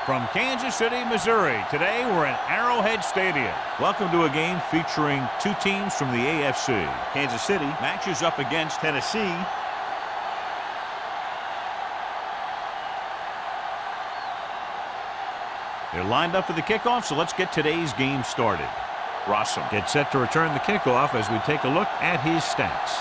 From Kansas City, Missouri, today we're at Arrowhead Stadium. Welcome to a game featuring two teams from the AFC. Kansas City matches up against Tennessee. They're lined up for the kickoff, so let's get today's game started. Rossum gets set to return the kickoff as we take a look at his stats.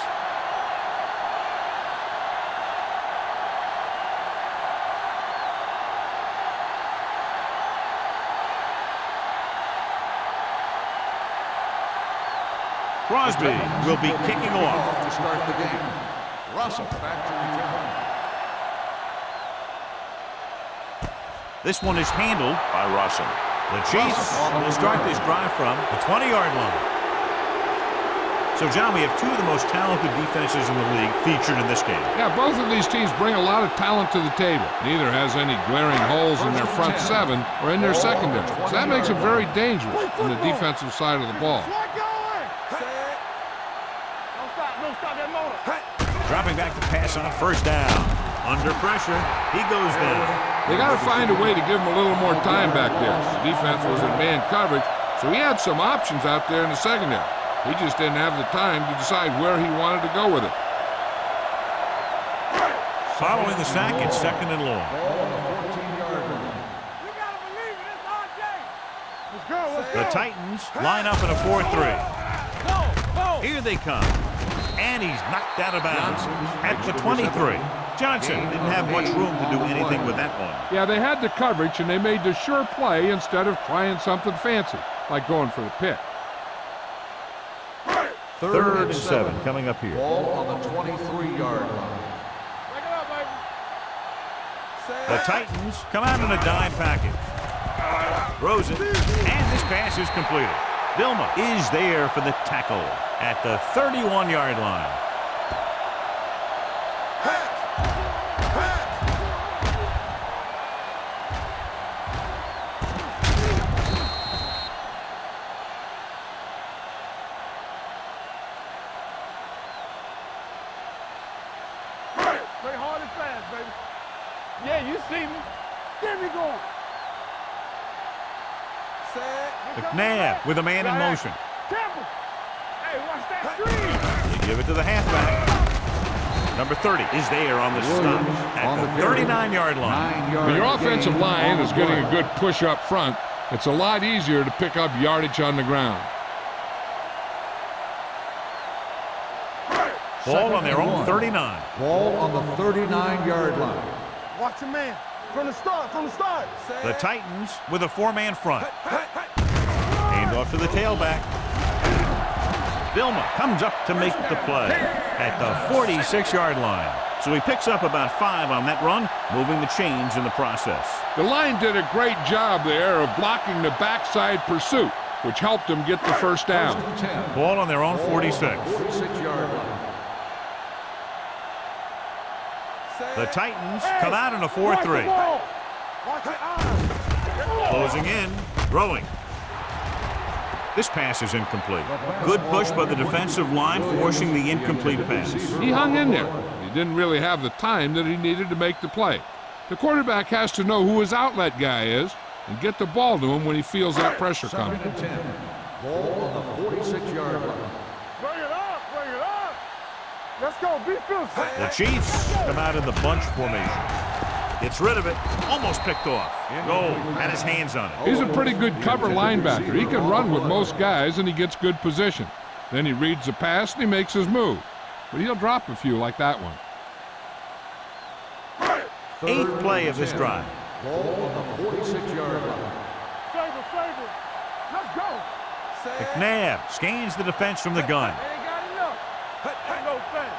Crosby will be kicking off to start the game. Russell back to return. This one is handled by Russell. The Chiefs will start this drive from the 20-yard line. So, John, we have two of the most talented defenses in the league featured in this game. Yeah, both of these teams bring a lot of talent to the table. Neither has any glaring holes in their front seven or in their secondary. So that makes it very dangerous on the defensive side of the ball. Dropping back to pass on first down. Under pressure, he goes down. They got to find a way to give him a little more time back there. The defense was in man coverage, so he had some options out there in the secondary. He just didn't have the time to decide where he wanted to go with it. Following the sack, it's second and long. The Titans line up in a 4-3. Here they come. And he's knocked out of bounds at the 23. Johnson didn't have much room to do anything with that one. Yeah, they had the coverage, and they made the sure play instead of trying something fancy, like going for the pick. Third and 7 coming up here. Ball on the 23-yard line. The Titans come out in a dime package. Throws it, and this pass is completed. Vilma is there for the tackle at the 31-yard line. Play hard and fast, baby. Yeah, you see me. There we go. McNabb with a man in motion. Temple. Hey, watch that screen. You give it to the halfback. Number 30 is there on the stop at the 39-yard line. When your offensive line is getting a good push up front, it's a lot easier to pick up yardage on the ground. Ball on their own 39. Ball on the 39-yard line. Watch your man. From the start, The Titans with a four-man front. Hand off to the tailback. Vilma comes up to make the play at the 46-yard line. So he picks up about 5 on that run, moving the chains in the process. The line did a great job there of blocking the backside pursuit, which helped them get the first down. Ball on their own 46. 46-yard line. The Titans come out in a 4-3. Closing in, throwing. This pass is incomplete. Good push by the defensive line, forcing the incomplete pass. He hung in there. He didn't really have the time that he needed to make the play. The quarterback has to know who his outlet guy is and get the ball to him when he feels that pressure coming. Ball on the 46-yard line. Bring it up. Let's go, be fierce. The Chiefs come out in the bunch formation. Gets rid of it, almost picked off. Gold had his hands on it. He's a pretty good cover linebacker. He can run with most guys, and he gets good position. Then he reads the pass, and he makes his move. But he'll drop a few like that one. 8th play of this drive. Ball on the 46-yard line. Flavor. Let's go. McNabb scans the defense from the gun. Ain't got enough. Ain't no thing.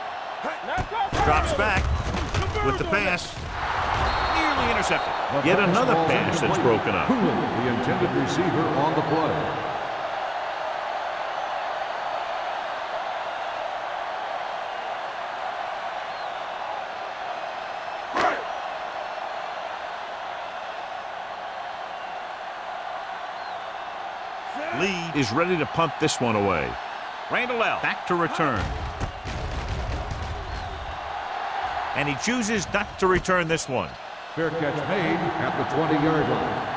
Let's go. Drops back with the pass. Nearly intercepted. Yet another pass that's broken up. The intended receiver on the play. Lee is ready to punt this one away. Randall L. back to return. And he chooses not to return this one. Fair catch made at the 20-yard line.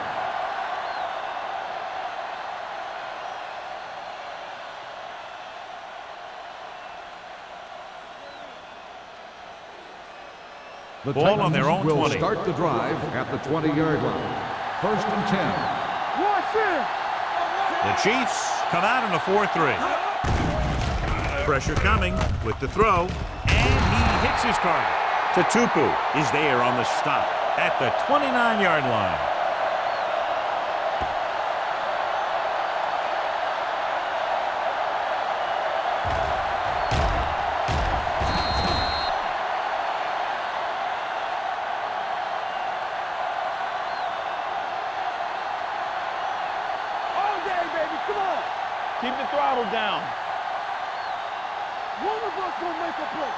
The Ball on their own will 20. Start the drive at the 20-yard line. 1st and 10. Watch it. The Chiefs come out in a 4-3. Pressure coming with the throw, and he hits his target. Tatupu is there on the stop at the 29-yard line. All day, baby. Come on. Keep the throttle down. One of us gonna make a play.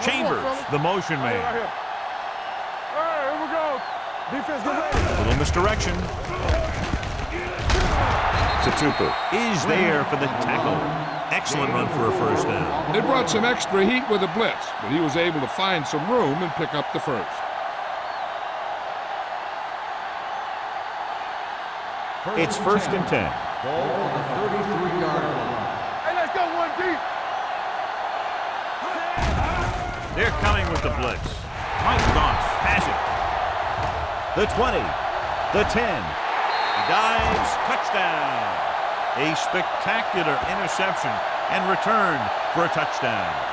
Chambers, the motion man. Right here. All right, here we go. Defense, get ready. A little misdirection. Tatupu is there for the tackle. Excellent run for a first down. They brought some extra heat with a blitz, but he was able to find some room and pick up the first. It's 1st and 10. Ball on the 33-yard line. Hey, let's go one deep. They're coming with the blitz. Mike Goss has it. The 20, the 10. He dives, touchdown. A spectacular interception and return for a touchdown.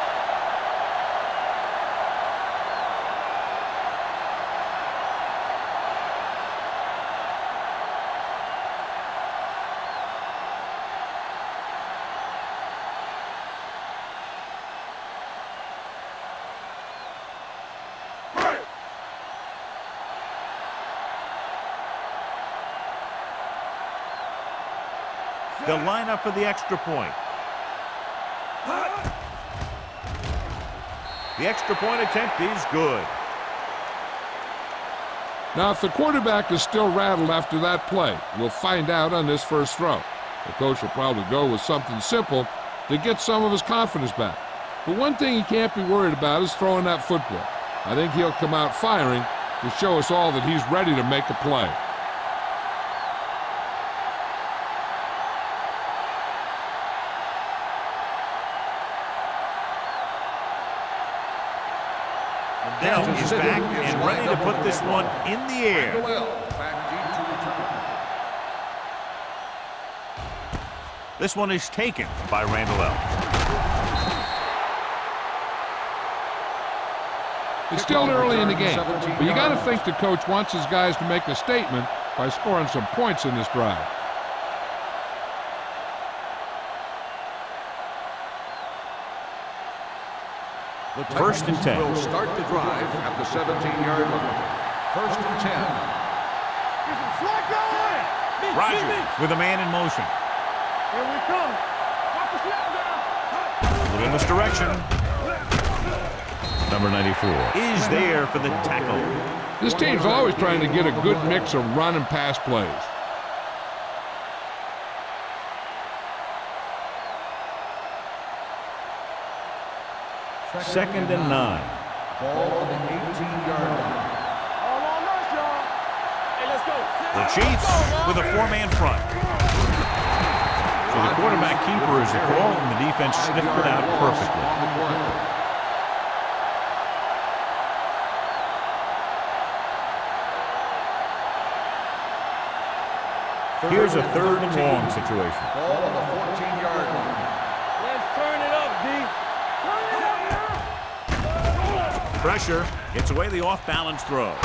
They'll line up for the extra point. The extra point attempt is good. Now, if the quarterback is still rattled after that play, we'll find out on this first throw. The coach will probably go with something simple to get some of his confidence back. But one thing he can't be worried about is throwing that football. I think he'll come out firing to show us all that he's ready to make a play. Dell is back and ready to put this one in the air. Back deep to return. This one is taken by Randall L. It's still early in the game, but you got to think the coach wants his guys to make a statement by scoring some points in this drive. The 1st and 10. will start the drive at the 17-yard line. 1st and 10. Get some slack going. Rogers with a man in motion. Here we come. Watch the snap down. A little misdirection. Number 94 is there for the tackle. This team's always trying to get a good mix of run and pass plays. Second and 9. Ball on the 18-yard line. All on us, y'all. Hey, let's go. The Chiefs with a 4-man front. So the quarterback keeper is the call, and the defense sniffed it out perfectly. On the play. Here's a 3rd and long situation. Ball on the 14-yard line. Let's turn it up, D. Turn it up now. Pressure gets away the off-balance throw.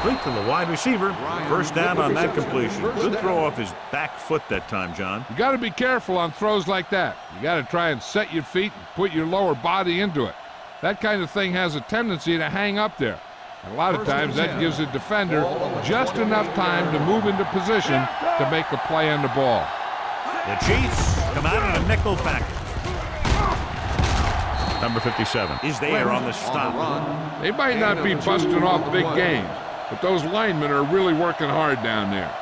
Complete to the wide receiver. First down on that completion. Good throw off his back foot that time, John. You got to be careful on throws like that. You got to try and set your feet and put your lower body into it. That kind of thing has a tendency to hang up there. And a lot of times that gives the defender just enough time to move into position to make a play on the ball. The Chiefs come out in a nickel package. Number 57 is there on the stop. They might not be busting off big games, but those linemen are really working hard down there.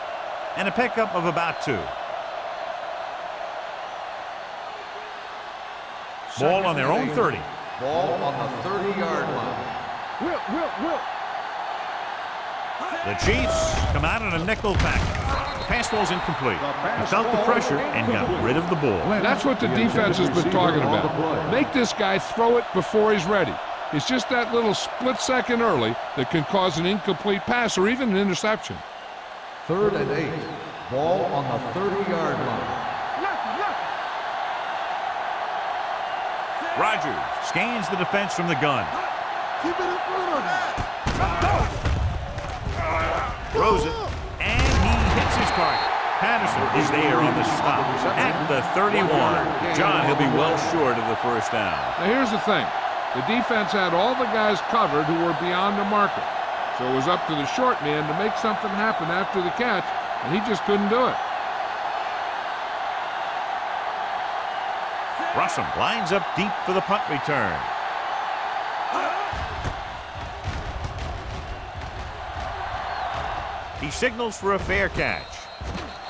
And a pickup of about 2. Ball on their own 30. Ball on the 30-yard line. Will. The Chiefs come out in a nickel package. The pass falls incomplete. He felt the pressure and got rid of the ball. That's what the defense has been talking about. Make this guy throw it before he's ready. It's just that little split second early that can cause an incomplete pass or even an interception. 3rd and 8. Ball on the 30-yard line. Rodgers scans the defense from the gun. Keep it in front of him. Throws it, and he hits his target. Patterson is there on the stop at the 31. John, he'll be well short of the first down. Now here's the thing. The defense had all the guys covered who were beyond the marker. So it was up to the short man to make something happen after the catch, and he just couldn't do it. Russell lines up deep for the punt return. He signals for a fair catch.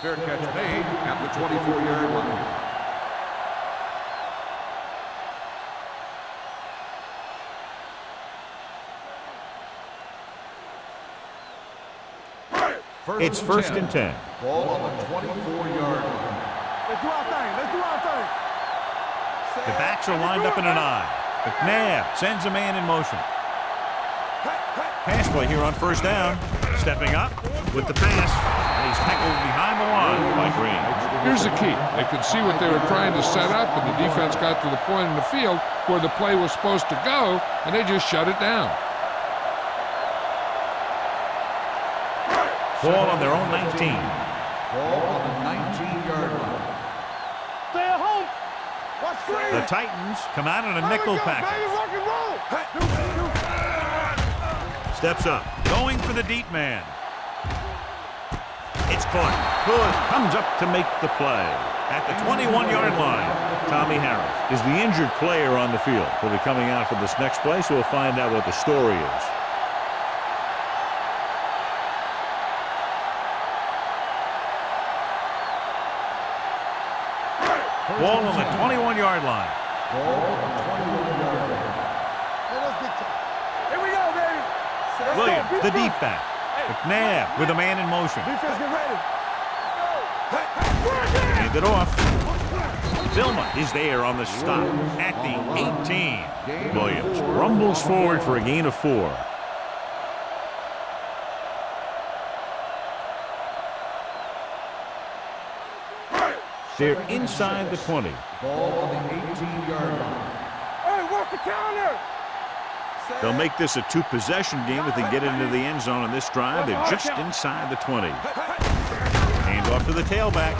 Fair catch made at the 24-yard line. It's first and 10. Ball on the 24-yard line. Let's do our thing. Let's do our thing. The backs are lined up in an I. McNabb sends a man in motion. Pass play here on first down. Stepping up with the pass. And he's tackled behind the line by Green. Here's the key. They could see what they were trying to set up, and the defense got to the point in the field where the play was supposed to go, and they just shut it down. Ball on their own 19. Ball on the 19-yard line. Stay at home. Watch screen. The Titans come out in a nickel package. Rock and roll. Steps up, going for the deep man. It's caught. Hood comes up to make the play. At the 21-yard line, Tommy Harris is the injured player on the field. He'll be coming out for this next play, so we'll find out what the story is. Ball on the 21-yard line. Ball on the 21-yard line. Here we go, baby. Williams, the deep back. McNabb with a man in motion. Defense, get ready. Hand it off. Vilma is there on the stop at the 18. Williams rumbles forward for a gain of 4. They're inside the 20. Ball on the 18-yard line. Hey, work the counter. They'll make this a 2-possession game if they get into the end zone on this drive. They're just inside the 20. Hand off to the tailback.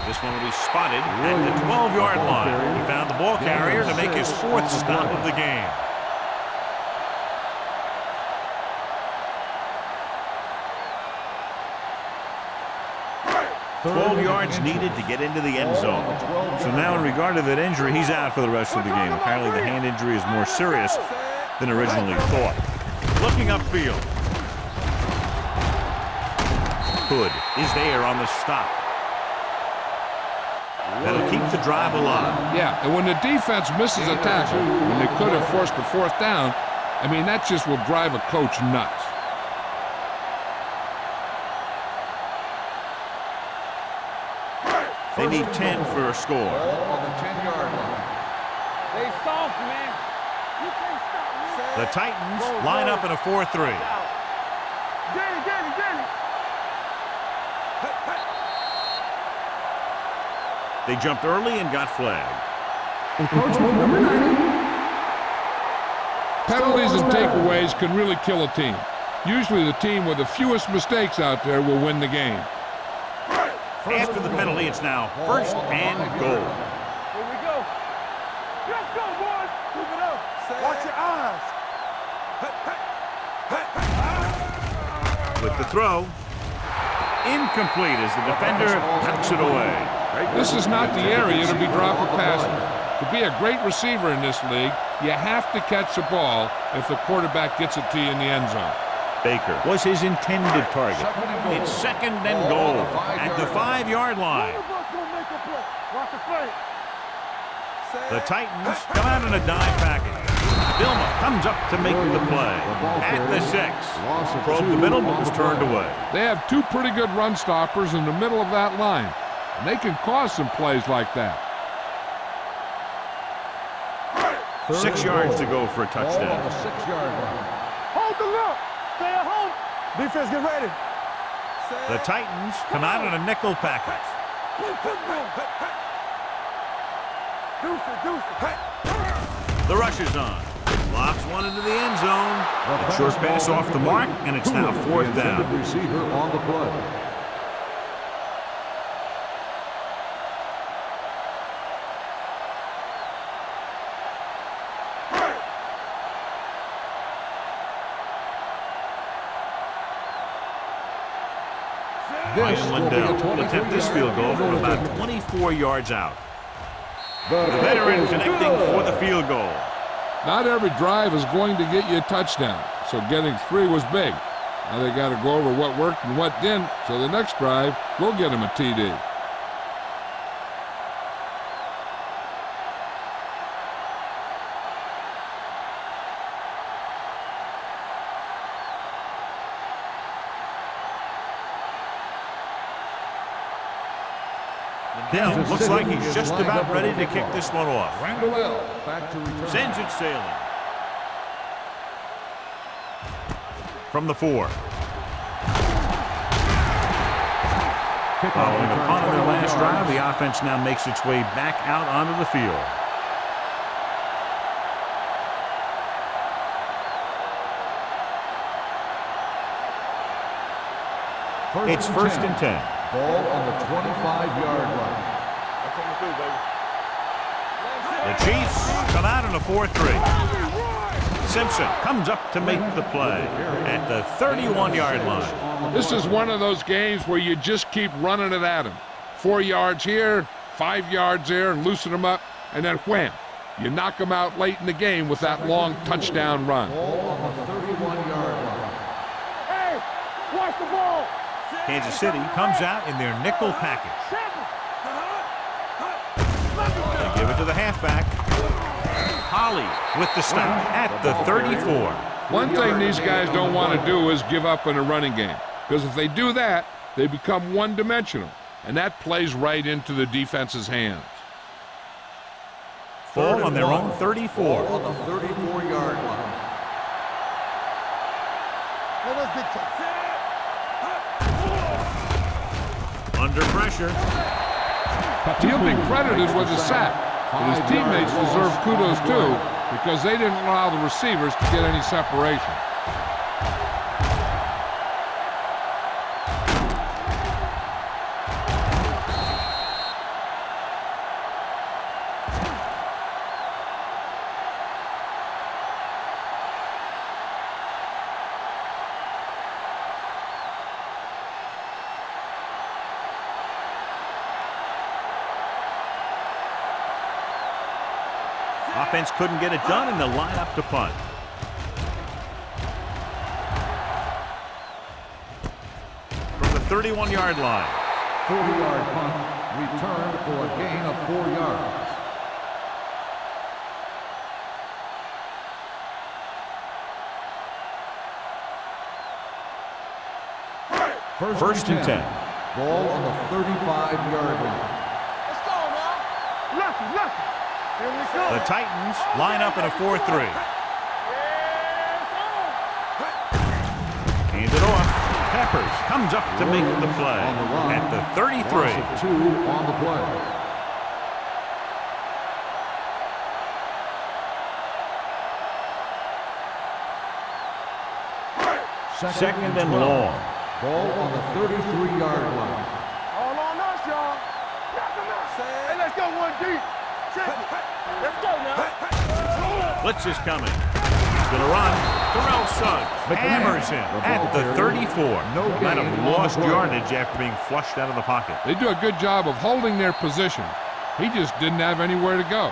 This one will be spotted at the 12-yard line. He found the ball carrier to make his 4th stop of the game. 12 yards needed to get into the end zone. So now in regard to that injury, he's out for the rest of the game. Apparently the hand injury is more serious than originally thought. Looking upfield. Hood is there on the stop. That'll keep the drive alive. Yeah, and when the defense misses a tackle, when they could have forced a 4th down, I mean, that just will drive a coach nuts. They need 10 for a score. Ball on the 10-yard line. They soft, man. You can't stop me. The Titans line up in a 4-3. Get it. They jumped early and got flagged. Encroachment number 9. Penalties and takeaways can really kill a team. Usually the team with the fewest mistakes out there will win the game. After the penalty, it's now 1st and goal. Here we go. Let's go, boys. Move it up. Watch your eyes. With the throw, incomplete as the defender knocks it away. This is not the area to be dropping passes. To be a great receiver in this league, you have to catch the ball if the quarterback gets it to you in the end zone. Baker was his intended target. It's 2nd and goal at the 5-yard line. One of us gonna make a play. Watch the play. The Titans come out in a dime package. Dilma comes up to make the play. At the 6. Probed the middle, but was turned away. They have two pretty good run stoppers in the middle of that line, and they can cause some plays like that. 6 yards to go for a touchdown. On the 6-yard line. Hold the look. Stay at home. Defense, get ready. The Titans come out in a nickel package. The rush is on. Lobs one into the end zone. A short pass off the mark, and it's now 4th down. Receiver on the play. Ryan Lindell will attempt this field goal from about 24 yards out. The veteran connecting for the field goal. Not every drive is going to get you a touchdown, so getting 3 was big. Now they got to go over what worked and what didn't, so the next drive will get him a TD. Lindell looks like he's just about ready to kick this one off. Randall back to return. Sends it sailing. From the 4. Following a punt on their last drive, the offense now makes its way back out onto the field. It's 1st and 10. Ball on the 25-yard line. The Chiefs come out in a 4-3. Simpson comes up to make the play at the 31-yard line. This is one of those games where you just keep running it at him. 4 yards here, 5 yards there, and loosen them up, and then wham. You knock them out late in the game with that long touchdown run. Ball on the 31-yard line. Hey, watch the ball. Kansas City comes out in their nickel package. They give it to the halfback. Holly with the stop at the 34. One thing these guys don't want to do is give up in a running game, because if they do that, they become one-dimensional, and that plays right into the defense's hands. Ball on their own 34. Ball on the 34-yard line. Let's get to Under pressure. He'll be credited with a sack, but his teammates deserve kudos too, because they didn't allow the receivers to get any separation. Offense couldn't get it done, and they'll line up to punt. From the 31-yard line. 40-yard punt, returned for a gain of 4 yards. First and 10. Ball on the 35-yard line. Let's go now. Lucky. Here we go. The Titans line up in a 4-3. Hand it off. Peppers comes up to make the play at the 33. Loss of 2 on the play. Second and long. Ball on the 33-yard line. All on us, y'all. Hey, let's go one deep. Let's go now. Blitz is coming. He's going to run. Terrell Suggs hammers him at the 34. Might have lost yardage after being flushed out of the pocket. They do a good job of holding their position. He just didn't have anywhere to go.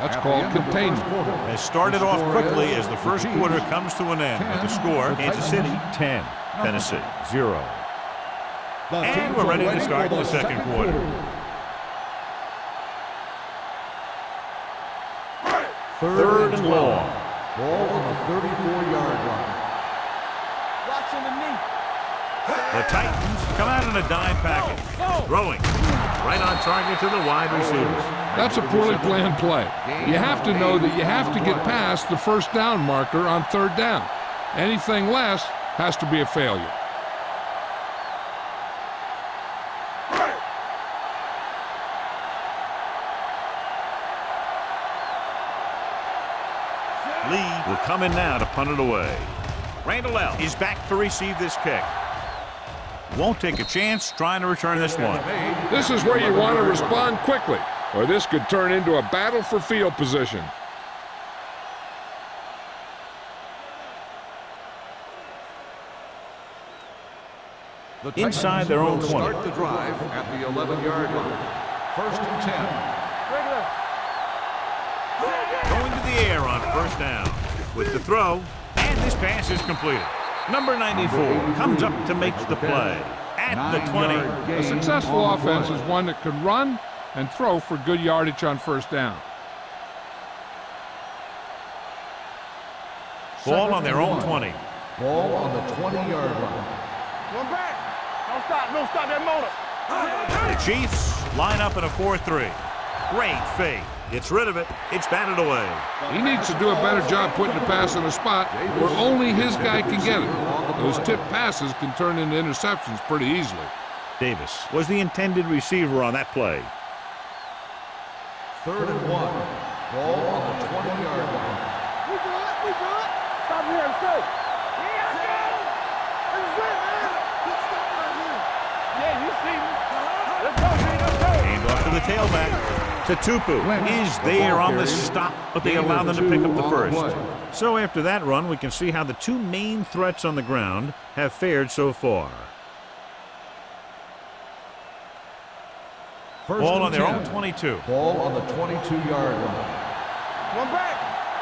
That's called containment. They started off quickly as the first quarter comes to an end with the score, Kansas City 10, Tennessee 0. And we're ready to start the second quarter. Third and long. Ball on the 34-yard line. Watching the knee. The Titans come out in a dime package. Throwing right on target to the wide receivers. That's a poorly planned play. You have to know that you have to get past the first down marker on third down. Anything less has to be a failure. Lee will come in now to punt it away. Randall L. is back to receive this kick. Won't take a chance trying to return this one. This is where you want to respond quickly, or this could turn into a battle for field position. The Inside their own 20. Start the drive at the 11-yard line. First and 10. Going to the air on first down. With the throw, and this pass is completed. Number 94 comes up to make the play at the 20. A successful offense is one that can run and throw for good yardage on first down. Ball on their own 20. Ball on the 20-yard line. One back. Don't stop that motor. The Chiefs line up in a 4-3. Great fake. Gets rid of it. It's batted away. He needs to do a better job putting the pass in a spot where only his guy can get it. Those tip passes can turn into interceptions pretty easily. Davis was the intended receiver on that play. Third and 1. Ball on the 20-yard line. We good. Stop here, let's go. Yeah, you see me. Let's go, let's go. Hand off to the tailback. Tupu is there on the stop, but they allow them to pick up the first. So after that run, we can see how the two main threats on the ground have fared so far. Ball on their own 22. Ball on the 22-yard line. One back.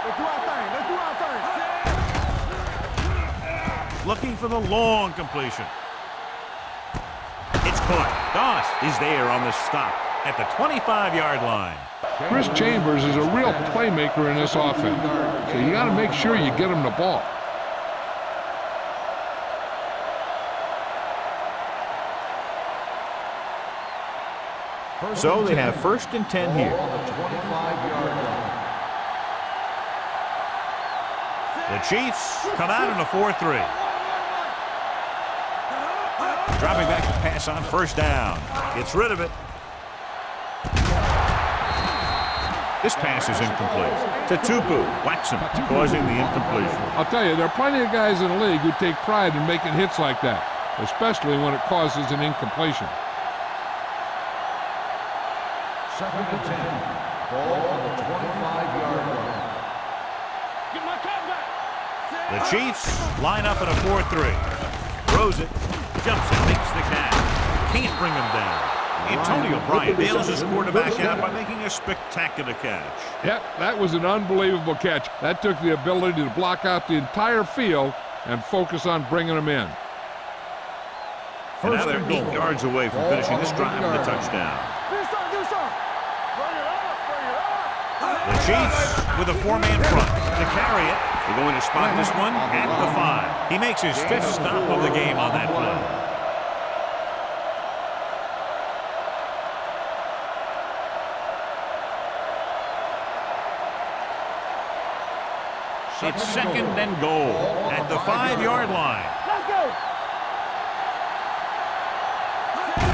Let's do our thing. Looking for the long completion. It's caught. Doss is there on the stop at the 25-yard line. Chris Chambers is a real playmaker in this offense, so you got to make sure you get him the ball. So they have first and 10 here. Ball on the 25-yard line. The Chiefs come out in a 4-3. Dropping back to pass on first down. Gets rid of it. This pass is incomplete. Tupu whacks him, causing the incompletion. I'll tell you, there are plenty of guys in the league who take pride in making hits like that, especially when it causes an incompletion. Second and 10. Ball on the 25-yard line. Get my cut back. The Chiefs line up in a 4-3. Throws it, jumps and makes the catch. Can't bring him down. Antonio Bryant bails his quarterback out by making a spectacular catch. Yep, that was an unbelievable catch. That took the ability to block out the entire field and focus on bringing them in. And now they're 8 yards away from finishing this drive with a touchdown. Do something. Bring it up. The Chiefs with a 4-man front to carry it. They're going to spot this one at the 5. He makes his 5th stop of the game on that play. It's second and goal at the 5-yard line. Let's go.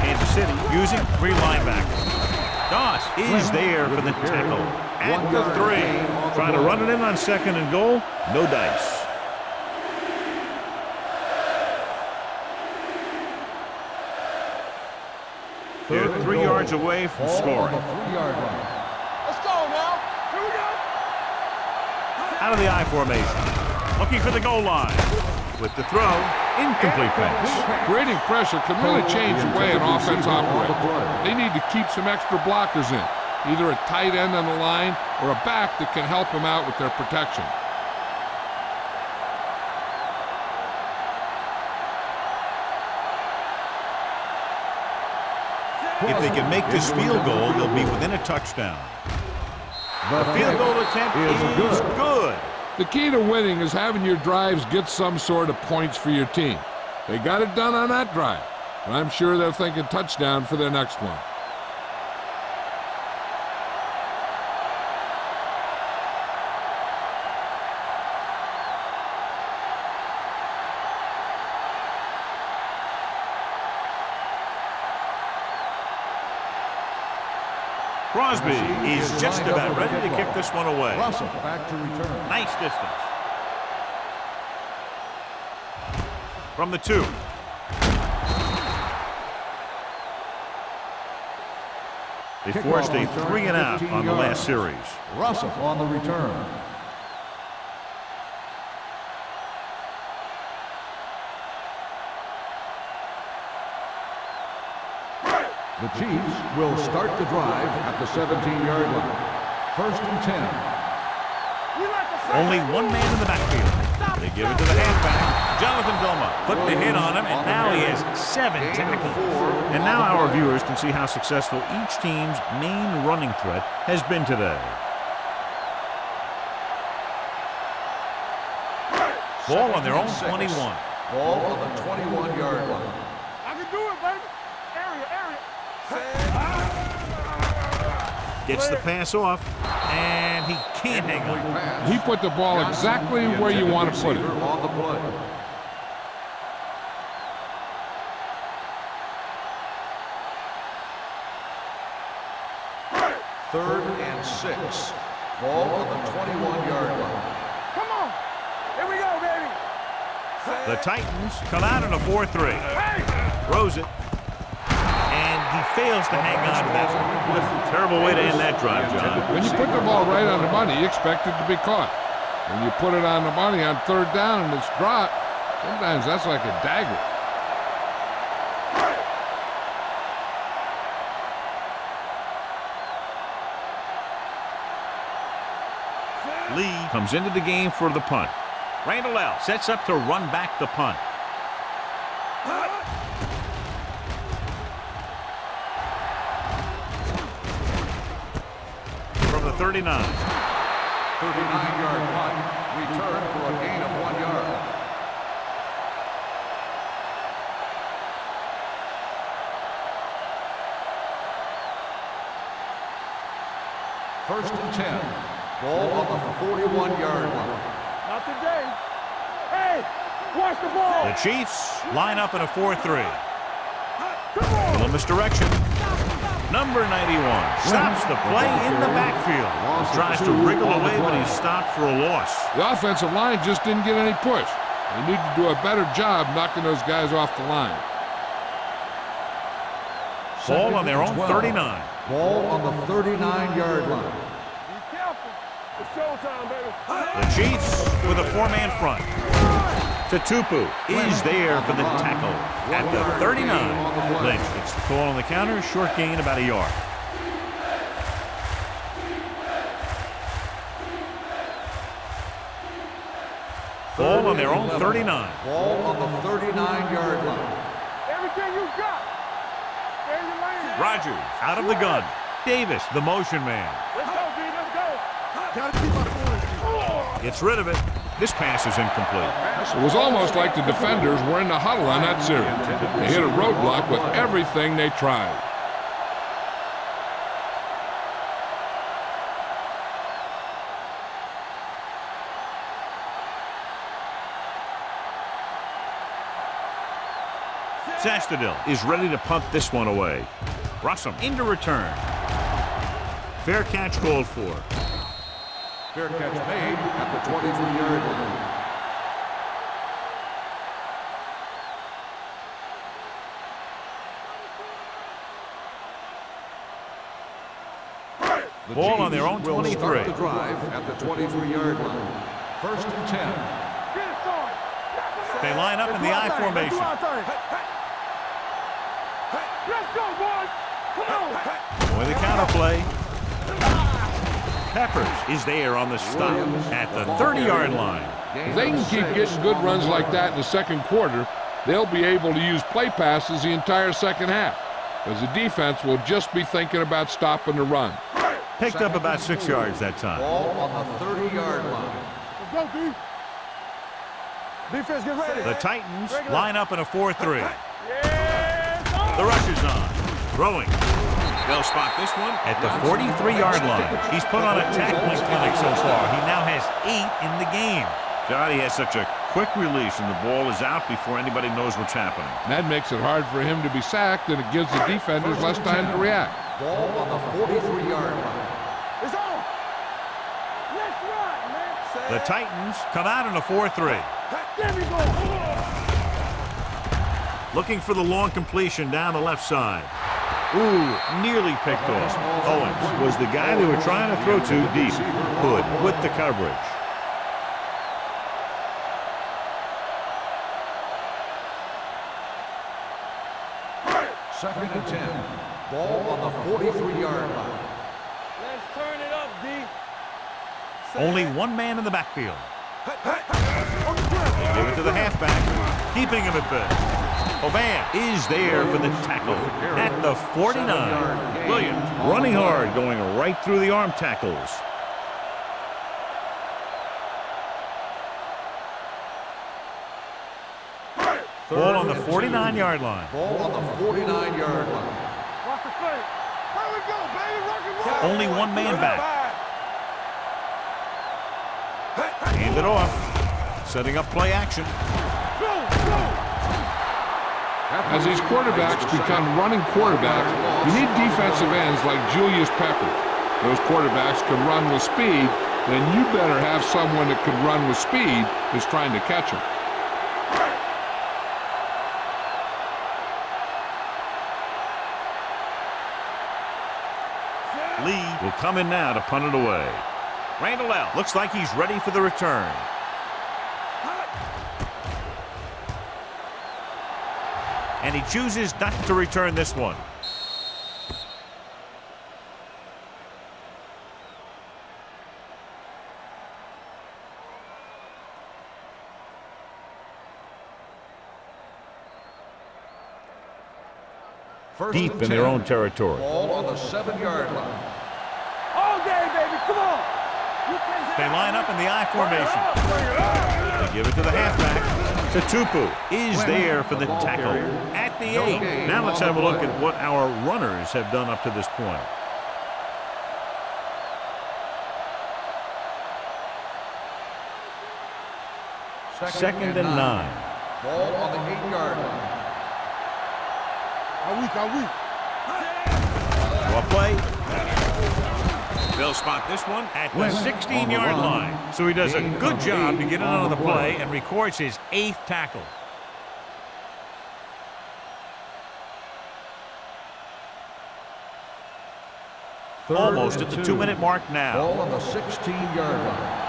Kansas City using 3 linebackers. Doss is there for the tackle at the 3. Trying to run it in on second and goal. No dice. They're 3 yards away from scoring. Let's go now. Here we go. Out of the I formation. Looking for the goal line. With the throw, incomplete pass. Creating pressure can really change the way an offense operates. They need to keep some extra blockers in, either a tight end on the line or a back that can help them out with their protection. If they can make this field goal, they'll be within a touchdown. The field goal attempt is good. The key to winning is having your drives get some sort of points for your team. They got it done on that drive, but I'm sure they're thinking touchdown for their next one. Crosby is just about ready to kick this one away. Russell back to return. Nice distance. From the 2. They forced a 3 and out on the last series. Russell on the return. The Chiefs will start the drive at the 17-yard line. 1st and 10. Only one man in the backfield. They give it to the halfback, Jonathan Vilma. Put the hit on him, and now he has 7 tackles. And now our viewers can see how successful each team's main running threat has been today. Ball on their own 21. Ball on the 21-yard line. I can do it, baby. Area. Gets the pass off, and he can't hang on. He put the ball exactly where you want to put it. On the play. Third and 6. Ball on the 21-yard line. Come on. Here we go, baby. The Titans come out in a 4-3. Throws it. And he fails to hang on to that one. Terrible way to end that drive, John. When you put the ball right on the money, you expect it to be caught. When you put it on the money on 3rd down and it's dropped, sometimes that's like a dagger. Lee comes into the game for the punt. Randall L. sets up to run back the punt. From the 39. 39-yard punt. Return for a gain of 1 yard. First and 10. Ball on the 41-yard line. Not today. Hey, watch the ball. The Chiefs line up in a 4-3. A little misdirection. Number 91 stops the play in the backfield. Tries to wriggle away, but he's stopped for a loss. The offensive line just didn't get any push. They need to do a better job knocking those guys off the line. Ball on their own 39. Ball on the 39-yard line. Be careful. It's showtime, baby. The Chiefs with a 4-man front. Tatupu is there for the tackle at the 39. Lynch gets the call on the counter. Short gain, about a yard. Ball on their own 39. Ball on the 39-yard line. Everything you got. Stay in your lane. Rogers out of the gun. Davis, the motion man. Let's go, B. Let's go. Gotta keep our forward. Gets rid of it. This pass is incomplete. It was almost like the defenders were in the huddle on that series. They hit a roadblock with everything they tried. Sastadil is ready to punt this one away. Rossum into return. Fair catch called for. Fair catch made at the 23-yard line. Ball on their own 23. Start the drive at the 23-yard line. First and 10. Get it started. They line up in the I formation. Let's go, boys. Come on. With the counter play. Peppers is there on the stop at the 30-yard line. If they can keep getting good runs like that in the second quarter, they'll be able to use play passes the entire second half, as the defense will just be thinking about stopping the run. Picked up about 6 yards that time. Ball on the 30-yard line. Let's go, D. Defense, get ready. The Titans line up in a 4-3. Yeah, The rush is on. Throwing. They'll spot this one at the 43-yard line. He's put on a tackling clinic so far. He now has 8 in the game. Johnny has such a quick release, and the ball is out before anybody knows what's happening. That makes it hard for him to be sacked, and it gives the defenders less time to react. Ball on the 43-yard line. it's on. Let's run, man. The Titans come out in a 4-3. There we go. Looking for the long completion down the left side. Ooh, nearly picked off. Owens was the guy they were trying to throw to deep. Hood with the coverage. Second and 10. Ball on the 43-yard line. Let's turn it up, D. Only one man in the backfield. They give it to the halfback, keeping him at bay. Oban is there for the tackle at the 49. Williams running hard, going right through the arm tackles. Ball on the 49-yard line. Ball on the 49-yard line. Watch the play. Here we go, baby. Rock and roll. Only one man back. Hand it off. Setting up play action. Go, go. As these quarterbacks become running quarterbacks, you need defensive ends like Julius Pepper. Those quarterbacks can run with speed, then you better have someone that can run with speed who's trying to catch him. Lee will come in now to punt it away. Randall out. Looks like he's ready for the return. And he chooses not to return this one. Deep in their own territory. Ball on the 7-yard line. All day, baby. Come on. You can They line up in the I formation. They give it to the halfback. Tupu is there for the tackle at the 8. Now let's have a look at what our runners have done up to this point. Second and 9. Ball on the 8-yard line. Are weak. Draw play. They'll spot this one at the 16-yard line. So he does a good job to get it on the play and records his 8th tackle. Almost at the 2-minute mark now. Ball on the 16-yard line.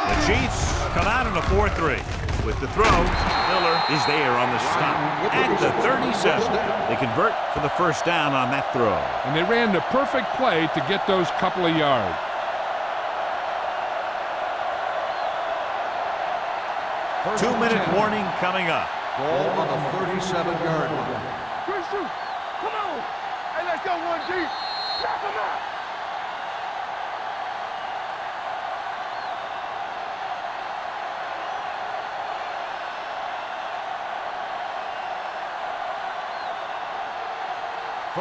The Chiefs come out in a 4-3. With the throw, Miller is there on the stop at the 37. They convert for the first down on that throw. And they ran the perfect play to get those couple of yards. Two-minute warning coming up. Ball on the 37-yard line. Good shoot. Come on. Hey, let's go, 1D. Knock him out.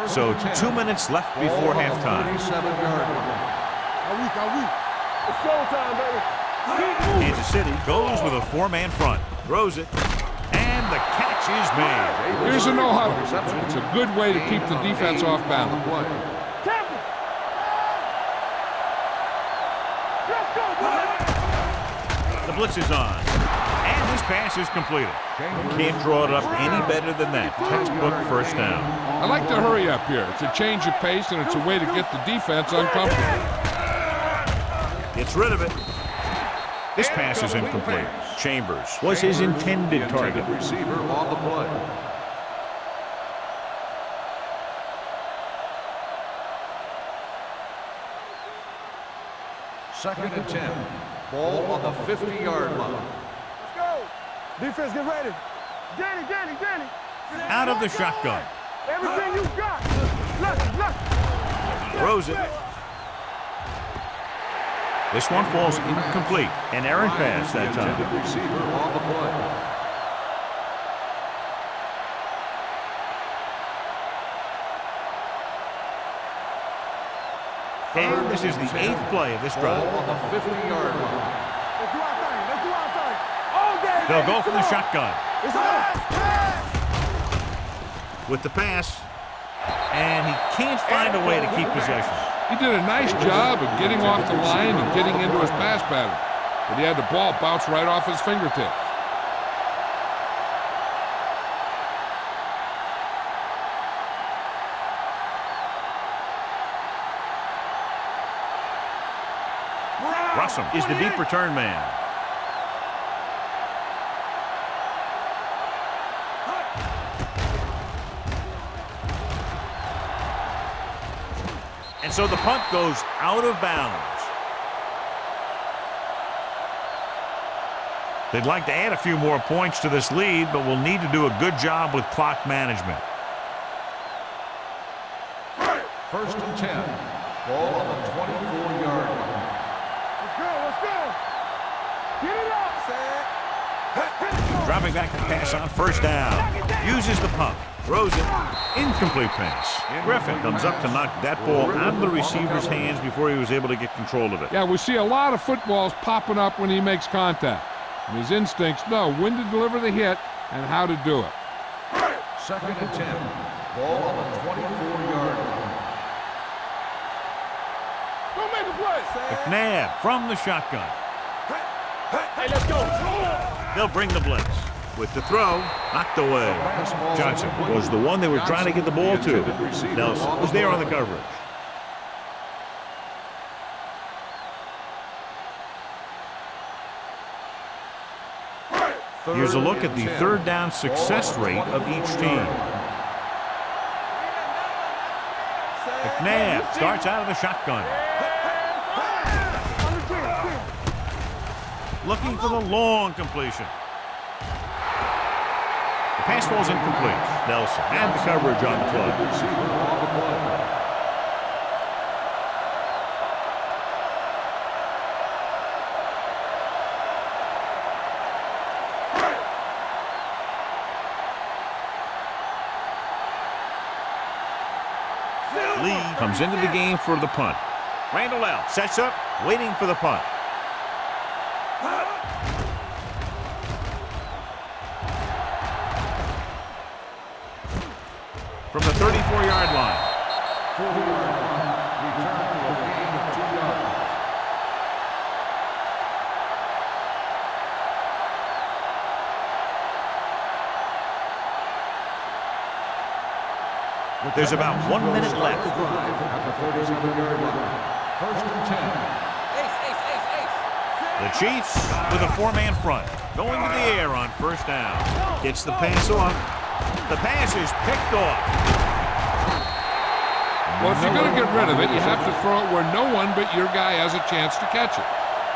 So 2 minutes left before halftime. 37-yard line. Are weak. It's showtime, baby. Kansas City goes with a 4-man front. Throws it. And the catch is made. Here's a no-huddle. It's a good way to keep the defense off balance. Temple. Let's go, boy. The blitz is on. And this pass is completed. Can't draw it up any better than that. Textbook first down. I like to hurry up here. It's a change of pace, and it's a way to get the defense uncomfortable. Gets rid of it. This pass is incomplete. Chambers was his intended target. Receiver on the play. Second and 10. Ball on the 50-yard line. Let's go. Defense, get ready. Danny. Out of the shotgun. Everything you got. Throws it. This one falls incomplete. An errant pass that time. Receiver on the play. And this is the 8th play of this drive. On the 50-yard line. They'll go from the shotgun. With the pass. And he can't find a way to keep possession. He did a nice job of getting off the line and getting into his pass pattern, but he had the ball bounce right off his fingertips. Russell is the deep return man. And so the punt goes out of bounds. They'd like to add a few more points to this lead, but will need to do a good job with clock management. 1st and 10. Ball on the 24-yard line. Let's go. Get it up. Dropping back to pass on 1st down. Uses the pump. Throws it. Incomplete pass. Griffin comes up to knock that ball out of the receiver's hands before he was able to get control of it. Yeah, we see a lot of footballs popping up when he makes contact. And his instincts know when to deliver the hit and how to do it. 2nd and 10. Ball on the 24-yard line. Go make a play. McNabb from the shotgun. Hey, let's go. They'll bring the blitz. With the throw, knocked away. Johnson was the one they were trying to get the ball to. Nelson was there on the coverage. Here's a look at the 3rd down success rate of each team. McNabb starts out of the shotgun. Looking for the long completion. The pass falls incomplete. Nelson had the coverage on the play. Lee comes into the game for the punt. Randall L. sets up, waiting for the punt. From the 34-yard line. 40-yard line. Return to a gain of 2 yards. There's about 1 minute left. At the 37-yard line. 1st and 10. The Chiefs with a 4-man front. Going to the air on 1st down. Gets the pass off. The pass is picked off. Well, if you're going to get rid of it, you have to throw it where no one but your guy has a chance to catch it.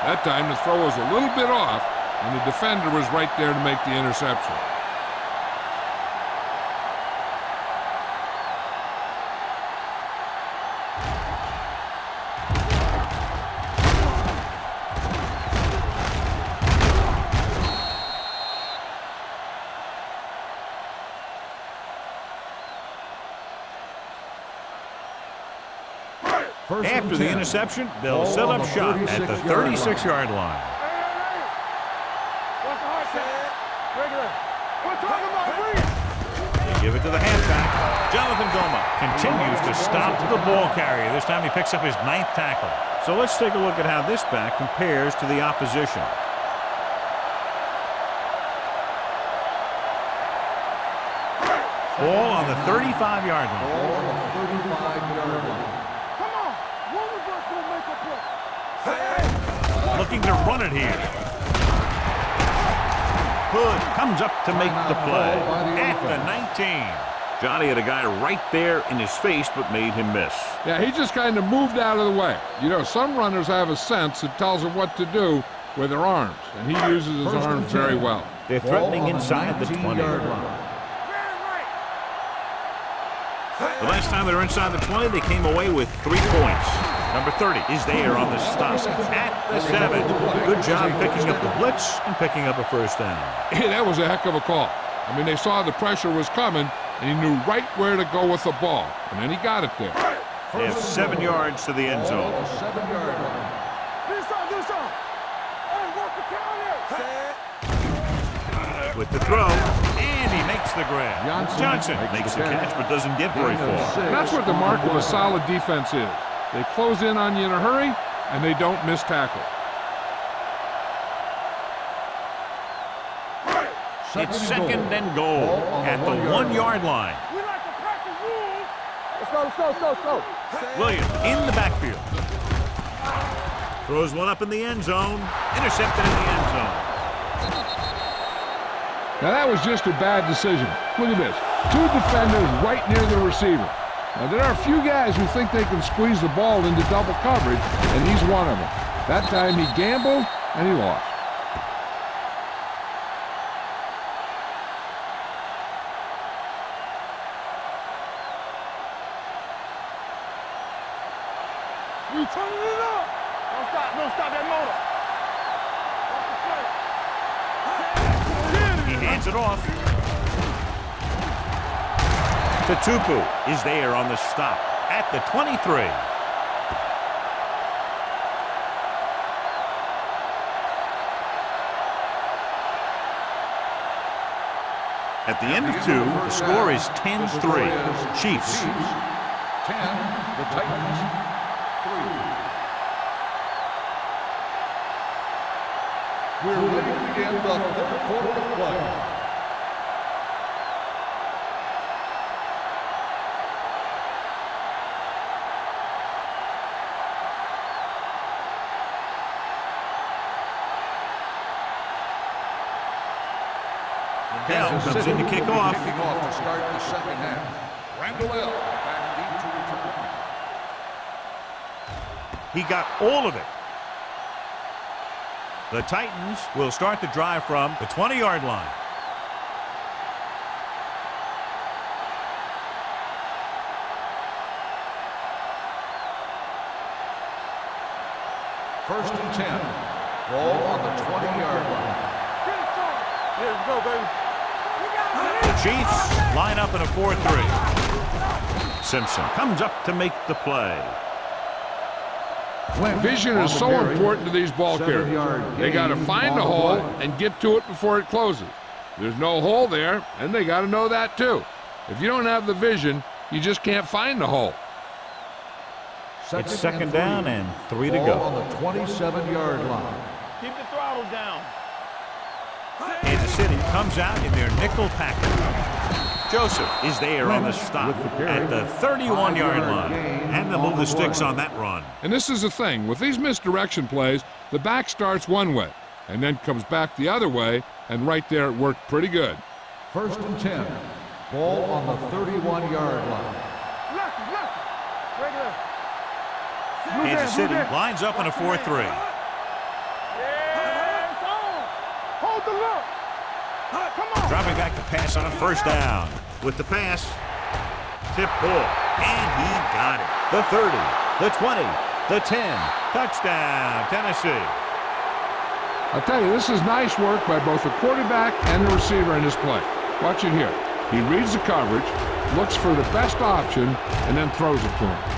That time, the throw was a little bit off, and the defender was right there to make the interception. After the interception, they'll set up shop at the 36-yard line. What's the heart set? Regular. We're talking about Reed. They give it to the halfback. Jonathan Goma continues to stop the ball carrier. This time he picks up his 9th tackle. So let's take a look at how this back compares to the opposition. Ball on the 35-yard line. Ball on the 35-yard line. Come on. One of us will make a play. Looking to run it here. Hood comes up to make the play at the 19. Johnny had a guy right there in his face but made him miss. Yeah, he just kind of moved out of the way. You know, some runners have a sense that tells them what to do with their arms, and he uses his arms very well. They're threatening inside the 20. line. Right. The last time they were inside the 20, they came away with 3 points. Number 30 is there on the stop at the 7. Good job picking up the blitz and picking up a first down. Hey, that was a heck of a call. I mean, they saw the pressure was coming, and he knew right where to go with the ball, and then he got it there. They have 7 yards to the end zone. 7-yard line. Do something. Hey, work the counter. With the throw, and he makes the grab. Johnson makes the catch, but doesn't get very far. And that's what the mark of a solid defense is. They close in on you in a hurry, and they don't miss tackle. It's second and goal at the 1-yard line. We like to practice rules. Let's go. Williams in the backfield. Throws one up in the end zone. Intercepted in the end zone. Now that was just a bad decision. Look at this. 2 defenders right near the receiver. Now there are a few guys who think they can squeeze the ball into double coverage, and he's one of them. That time he gambled, and he lost. We turning it up. Don't stop that motor. He hands it off. Tatupu is there on the stop at the 23. At the end of 2, the score is 10-3. Chiefs. 10, the Titans 3. We're ready to begin the 3rd quarter of play. Bell comes in to kick off. Kicking off to start the second half. Randall L. back deep to return. He got all of it. The Titans will start the drive from the 20-yard line. First and 10. Ball on the 20-yard line. Here we go, baby. The Chiefs line up in a 4-3. Simpson comes up to make the play. Vision is so important to these ball carriers. They got to find a hole and get to it before it closes. There's no hole there, and they got to know that too. If you don't have the vision, you just can't find the hole. It's second down and 3 to Ball go. on the 27-yard line. Keep the throttle down. Kansas City comes out in their nickel package. Joseph is there on the stop at the 31-yard line. And they'll move the sticks on that run. And this is the thing. With these misdirection plays, the back starts one way and then comes back the other way, and right there it worked pretty good. First and 10. Ball on the 31-yard line. Regular. Kansas City lines up in a 4-3. Yeah, it's on. Hold the look. Come on. Dropping back to pass on a first down. With the pass, tip ball, and he got it. The 30, the 20, the 10. Touchdown, Tennessee. I'll tell you, this is nice work by both the quarterback and the receiver in this play. Watch it here. He reads the coverage, looks for the best option, and then throws it to him.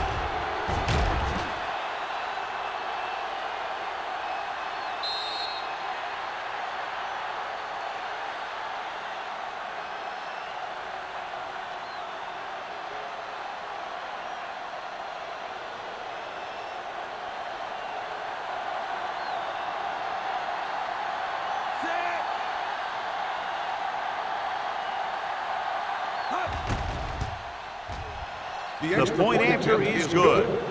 The point after is good.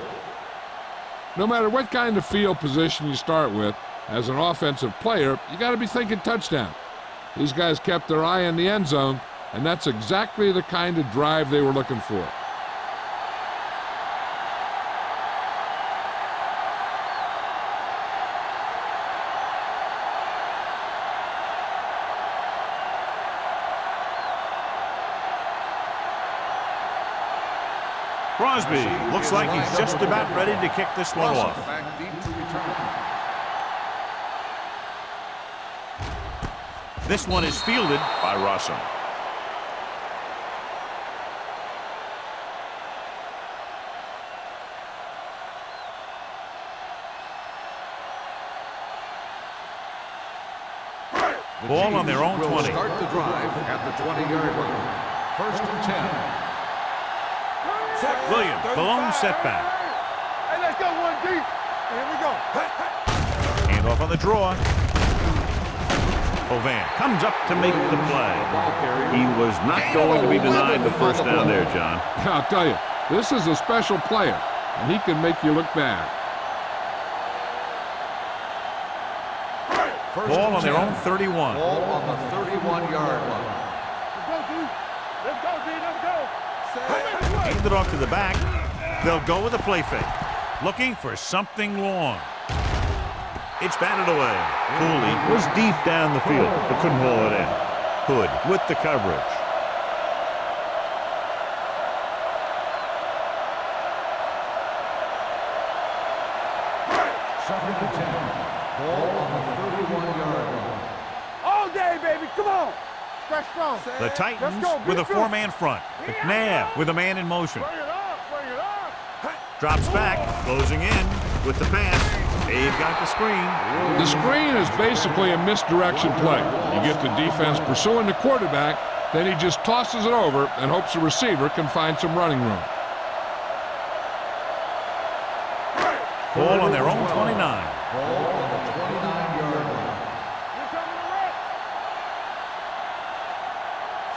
No matter what kind of field position you start with, as an offensive player, you got to be thinking touchdown. These guys kept their eye on the end zone, and that's exactly the kind of drive they were looking for. Crosby looks like he's just about ready to kick this one Russell off. back deep to return. This one is fielded by Russell. Ball on their own 20. Start the drive at the 20-yard line. First and 10. Williams, balloon setback. Hey, let's go one deep. Here we go. Handoff on the draw. Hovan comes up to make the play. He was not going to be denied the first down there, John. I'll tell you, this is a special player, and he can make you look bad. Ball on their own 31. Ball on the 31-yard line. Let's go, D. Let's go, D. Let's go. Hand it off to the back. They'll go with a play fake. Looking for something long. It's batted away. Cooley was deep down the field, but couldn't haul it in. Hood with the coverage. Second and 10. Ball on the 31-yard line. All day, baby. Come on. Stretch strong. The Titans Let's go, with a beat four-man front. McNabb with a man in motion. Bring it up. Bring it up. Drops back, closing in with the pass. They've got the screen. The screen is basically a misdirection play. You get the defense pursuing the quarterback, then he just tosses it over and hopes the receiver can find some running room. Ball on their own 29. Ball on the 29-yard line. Here coming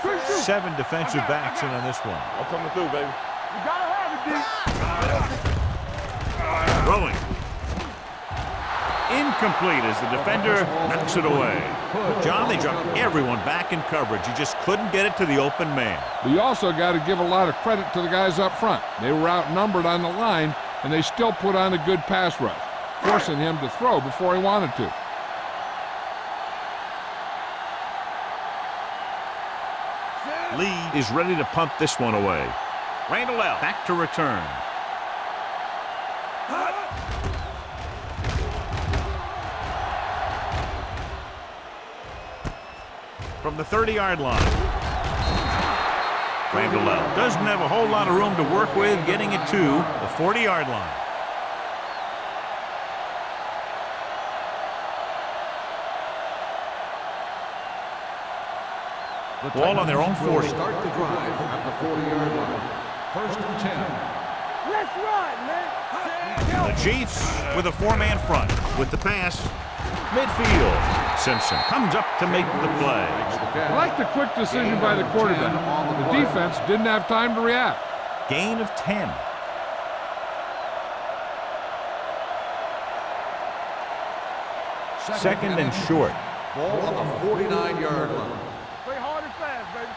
the red. 7 defensive backs in on this one. I'm coming through, baby. You gotta have it, D. Throwing. Incomplete as the defender knocks it away. John, they dropped everyone back in coverage. You just couldn't get it to the open man. But you also got to give a lot of credit to the guys up front. They were outnumbered on the line, and they still put on a good pass rush, forcing him to throw before he wanted to. Lee is ready to punt this one away. Randall L. back to return. From the 30-yard line. Randall L. doesn't have a whole lot of room to work with, getting it to the 40-yard line. Ball on their own 40. Start the drive at the 40-yard line. First and 10. Let's run, man. The Chiefs with a four-man front. With the pass, midfield. Simpson comes up to make the play. I like the quick decision by the quarterback. The defense didn't have time to react. Gain of 10. Second and short. Ball on the 49-yard line. Play hard and fast, baby.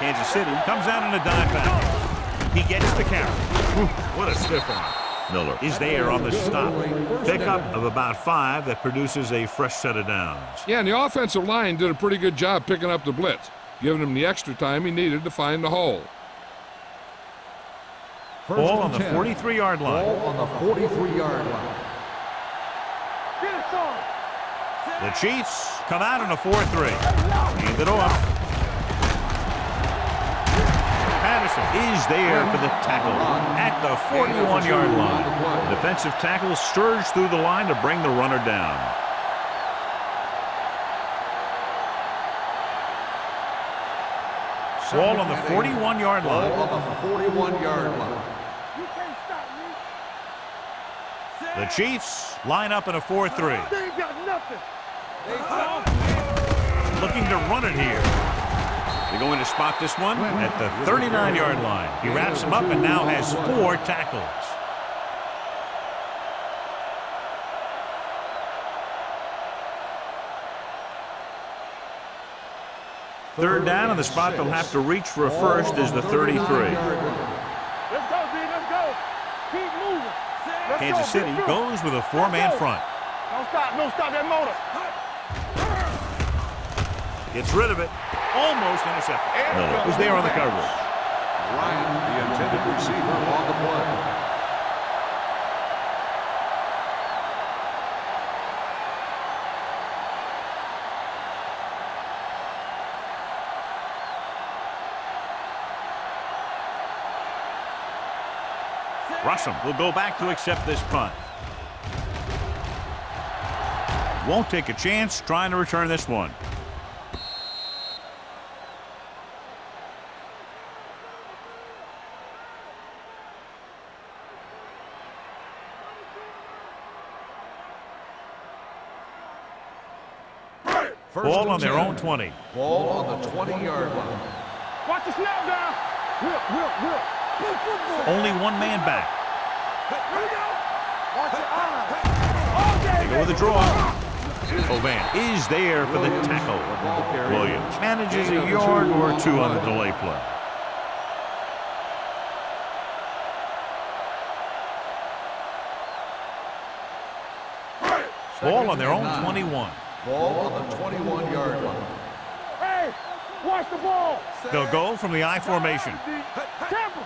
Kansas City comes out in a dive back. He gets the carry. What a stiff arm. Miller is there on the stop. Pickup of about 5 that produces a fresh set of downs. Yeah, and the offensive line did a pretty good job picking up the blitz, giving him the extra time he needed to find the hole. Ball on the 43-yard line. Ball on the 43-yard line. Get it, son. The Chiefs come out in a 4-3. Hand it off. Patterson is there for the tackle at the 41-yard line. The defensive tackle surged through the line to bring the runner down. Ball on the 41-yard line. Ball on the 41-yard line. You can't stop me. The Chiefs line up in a 4-3. They ain't got nothing. Looking to run it here. They're going to spot this one at the 39-yard line. He wraps him up and now has 4 tackles. Third down, and the spot they'll have to reach for a first is the 33. Let's go, D. Let's go. Keep moving. Let's Kansas go, City let's go. goes with a 4-man front. Don't stop that motor. Gets rid of it. Almost intercepted. Miller was there on the coverage. Ryan, the intended receiver on the play. Russell will go back to accept this punt. Won't take a chance trying to return this one. Ball on their own 20. Ball on the 20-yard line. Watch the snap down. Whip. Good football. Only one man back. Here we go. Watch your eyes. They go with the draw. Ovan is there for the tackle. Williams manages a yard or two on the delay play. Ball on their own 21. Ball on the 21-yard line. Hey, watch the ball. They'll go from the I formation. Tampa.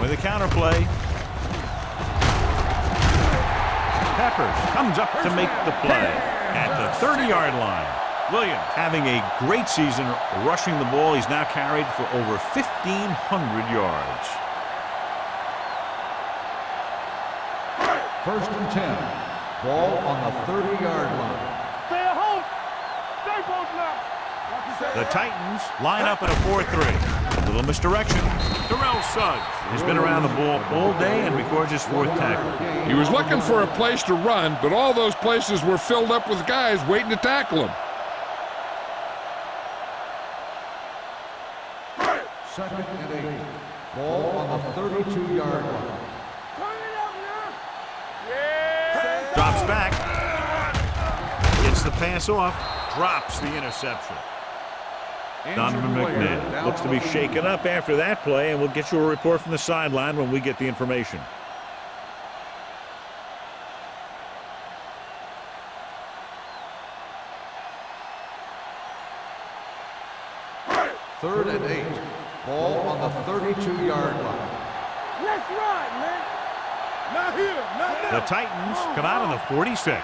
With the counter play. Peppers comes up to make the play at the 30-yard line. Williams having a great season rushing the ball. He's now carried for over 1,500 yards. 1st and 10. Ball on the 30-yard line. Stay at home. Stay both now. The Titans line up in a 4-3. A little misdirection. Terrell Suggs has been around the ball all day and records his 4th tackle. He was looking for a place to run, but all those places were filled up with guys waiting to tackle him. 2nd and 8. Ball on the 32-yard line. Turn it up now. Yeah. Drops back. Gets the pass off. Drops the interception. Donovan McNabb looks to be shaken up after that play, and we'll get you a report from the sideline when we get the information. Third and 8. Ball on the 32-yard line. Let's ride, man. Not here. Not now. The Titans come out on the 46.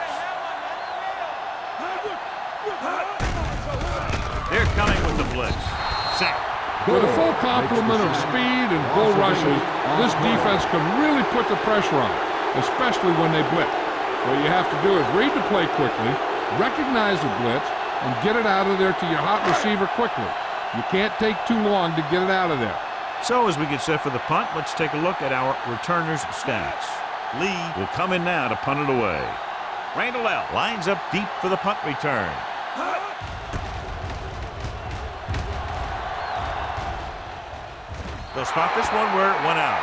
They're coming with the blitz. Sack. With a full complement of speed and bull rushes, this defense can really put the pressure on, especially when they blitz. What you have to do is read the play quickly, recognize the blitz, and get it out of there to your hot receiver quickly. You can't take too long to get it out of there. So as we get set for the punt, let's take a look at our returners' stats. Lee will come in now to punt it away. Randall L. lines up deep for the punt return. They'll spot this one where it went out.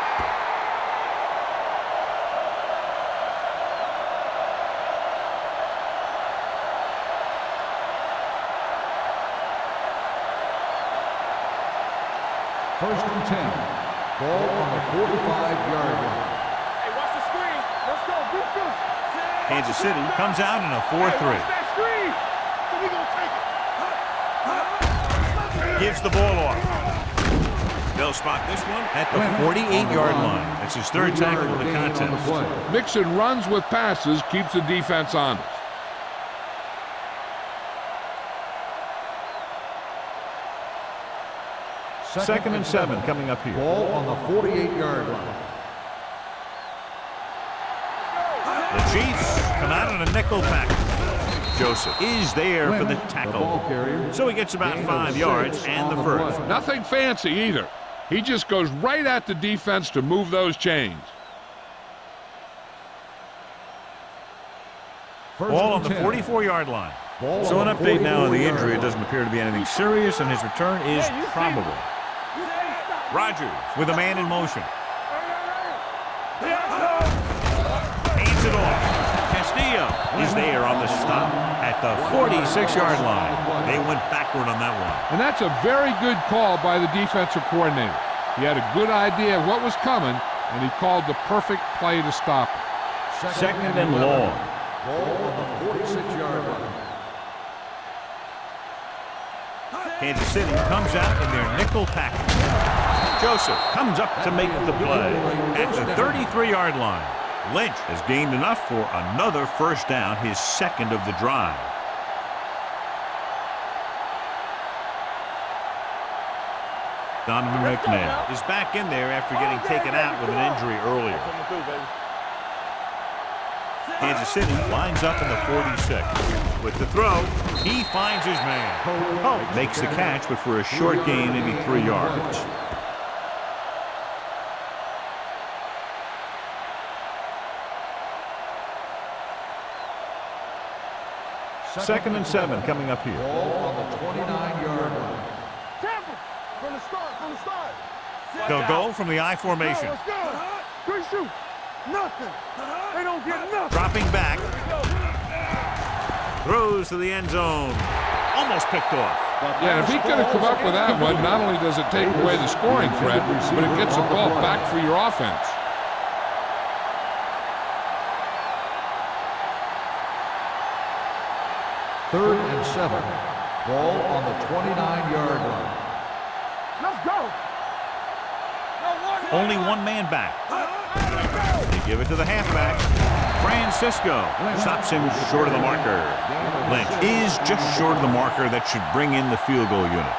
First and 10. Ball on the 45-yard line. Hey, watch the screen. Let's go. Beat this. Kansas City comes out in a 4-3. Watch that screen. So we gonna take it. Gives the ball off. They'll spot this one at the 48-yard line. That's his 3rd tackle of the contest. Mixing runs with passes keeps the defense honest. Second and 7 coming up here. Ball on the 48-yard line. The Chiefs come out in a nickel package. Joseph is there for the tackle. So he gets about 5 yards and the first. Nothing fancy either. He just goes right at the defense to move those chains. Ball on the 44-yard line. So an update now on the injury. It doesn't appear to be anything serious, and his return is probable. Rodgers with a man in motion. Hands it off. Castillo is there on the stop at the 46-yard line. They went backward on that one. And that's a very good call by the defensive coordinator. He had a good idea of what was coming, and he called the perfect play to stop it. Second and long. Ball on the 46-yard line. Kansas City comes out in their nickel package. Joseph comes up to make the play at the 33-yard line. Lynch has gained enough for another first down, his second of the drive. Donovan McNabb is back in there after getting taken out with an injury earlier. Kansas City lines up in the 46. With the throw, he finds his man. Makes the catch, but for a short gain, maybe 3 yards. Second and 7 coming up here. Ball on the 29-yard line. Tampa, from the start. They'll go from the I formation. Let's go. Good shoot. Nothing. They don't get nothing. Dropping back. Throws to the end zone. Almost picked off. Yeah, if he could have come up with that one, not only does it take away the scoring threat, but it gets the ball back for your offense. Third and 7. Ball on the 29-yard line. Let's go. Only one man back. They give it to the halfback. Francisco stops him short of the marker. Lynch is just short of the marker. That should bring in the field goal unit.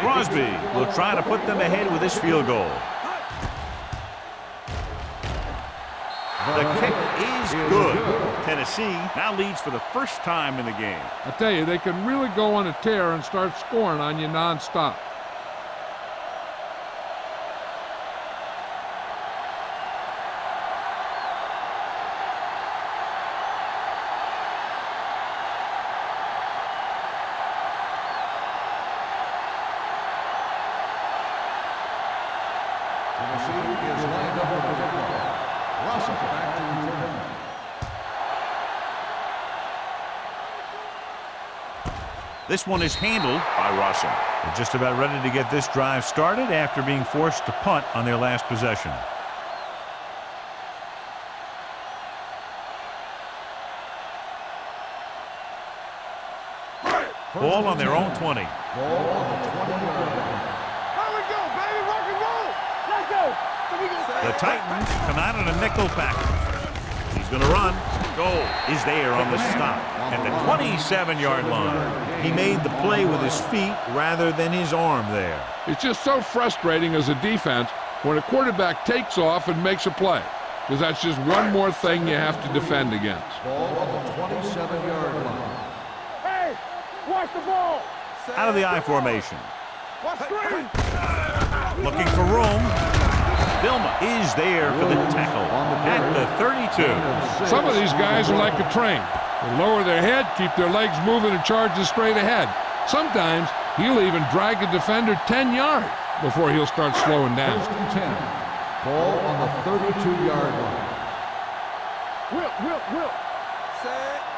Crosby will try to put them ahead with this field goal. The kick is good. Tennessee now leads for the first time in the game. I tell you, they can really go on a tear and start scoring on you nonstop. Tennessee is lined up with the football. Russell back to return. This one is handled by Russell. They're just about ready to get this drive started after being forced to punt on their last possession. Ball on their own 20. Ball on the 20-yard line. Here we go, baby. Rock and roll. Let's go. The Titans come out in a nickel package. He's going to run. Goal is there on the stop at the 27-yard line. He made the play with his feet rather than his arm there. It's just so frustrating as a defense when a quarterback takes off and makes a play, because that's just one more thing you have to defend against. Ball on the 27-yard line. Hey, watch the ball. Out of the I formation. Watch screen. Looking for room. Vilma is there for the tackle at the 32. Some of these guys are like a train. They lower their head, keep their legs moving, and charge straight ahead. Sometimes he'll even drag a defender 10 yards before he'll start slowing down. First and 10. Ball on the 32-yard line. Will.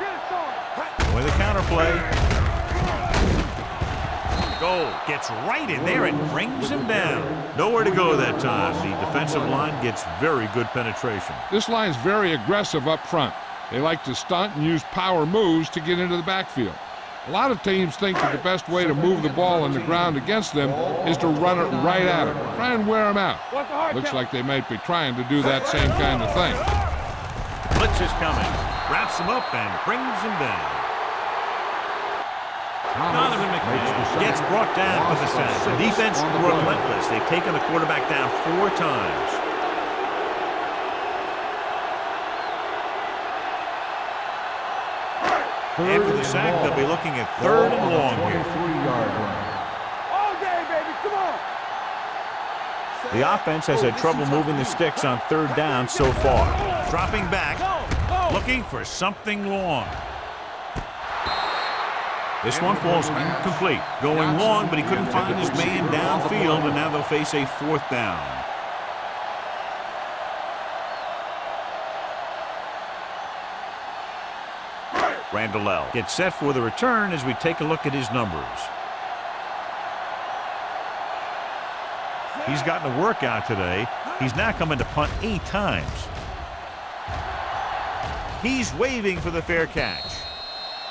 Get it, son. With a counter play. Goal gets right in there and brings him down. Nowhere to go that time. The defensive line gets very good penetration. This line's very aggressive up front. They like to stunt and use power moves to get into the backfield. A lot of teams think that the best way to move the ball on the ground against them is to run it right at them. Try and wear them out. Looks like they might be trying to do that same kind of thing. Blitz is coming. Wraps him up and brings him down. Donovan McNabb gets brought down for the sack. The defense relentless. They've taken the quarterback down 4 times. After the sack, they'll be looking at 3rd and long here. 23-yard line. All day, baby. Come on. The offense has had trouble moving the sticks on 3rd down so far. Dropping back, looking for something long. This one falls incomplete. Going long, but he couldn't find his man downfield, and now they'll face a 4th down. Randall gets set for the return as we take a look at his numbers. He's gotten a workout today. He's now coming to punt 8 times. He's waving for the fair catch.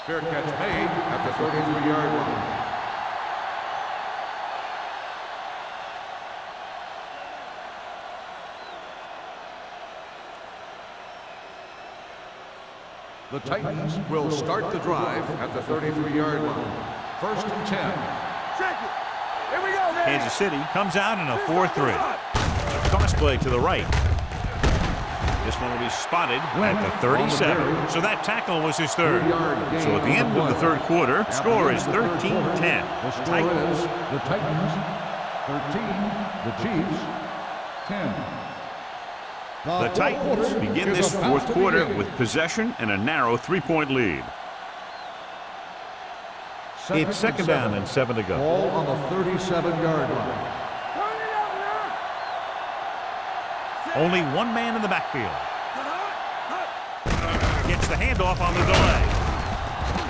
Fair catch made at the 33-yard line. The Titans will start the drive at the 33-yard line. 1st and 10. Check it. Here we go, man. Kansas City comes out in a 4-3. A cross play to the right. This one will be spotted at the 37. So that tackle was his third. So at the end of the third quarter, score is 13-10. The score is the Titans 13, the Chiefs 10. The Titans begin this fourth quarter with possession and a narrow 3-point lead. It's second down and 7 to go. Ball on the 37-yard line. Turn it up now. Only one man in the backfield. Gets the handoff on the delay.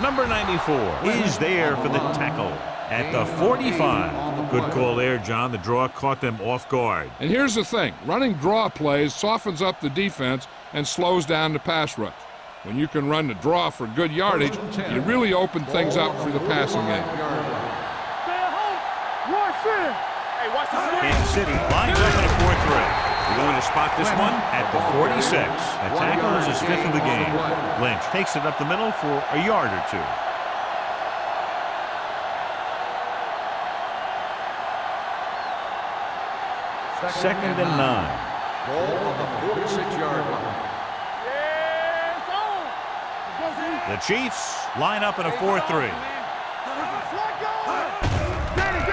Number 94 is there for the tackle at the 45. Good call there, John. The draw caught them off guard. And here's the thing. Running draw plays softens up the defense and slows down the pass rush. When you can run the draw for good yardage, you really open things up for the passing game. Stay at home. Rush in. Hey, watch the swing. Kansas City lines up in a 4-3. They're going to spot this one at the 46. That tackle is his 5th of the game. Lynch takes it up the middle for a yard or 2. Second and 9. Ball on the 46-yard line. Yeah, it's on. Let's go, The Chiefs line up in a 4-3.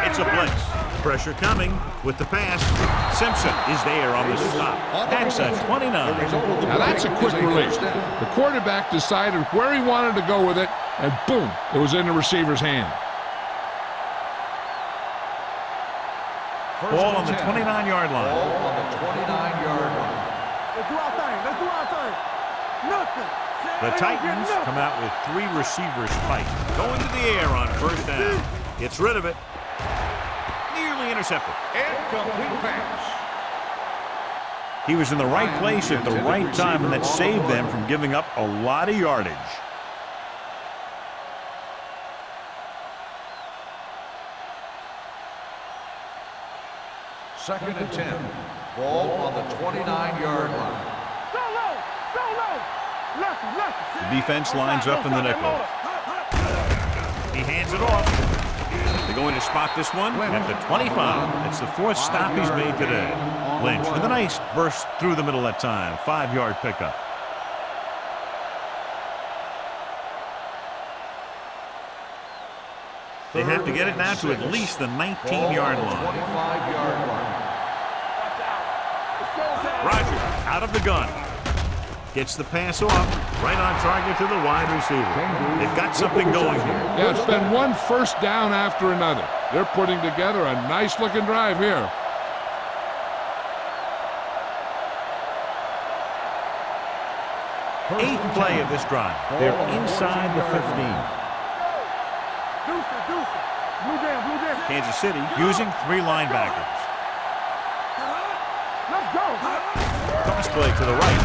It's a blitz. Pressure coming with the pass. Simpson is there on the stop. That's a 29. Now that's a quick release. The quarterback decided where he wanted to go with it, and boom, it was in the receiver's hand. Ball on the 29-yard line. Ball on the 29-yard line. Let's do our thing. Let's do our thing. Nothing. The Titans come out with 3 receivers tight. Going to the air on first down. Gets rid of it. Nearly intercepted. Incomplete pass. He was in the right place at the right time, and that saved them from giving up a lot of yardage. Second and 10. Ball on the 29-yard line. So low. So low. Left, left. The defense lines up in the nickel. He hands it off. They're going to spot this one at the 25. It's the 4th stop he's made today. Lynch with a nice burst through the middle that time. 5-yard pickup. They have to get it now to at least the 19-yard line. 25-yard line. Roger out of the gun. Gets the pass off. Right on target to the wide receiver. They've got something going here. Yeah, it's been one first down after another. They're putting together a nice-looking drive here. Eighth play of this drive. They're inside the 15. Deuce it, deuce it. Blue jam, blue jam. Kansas City using 3 linebackers. Let's go. Cross play to the right.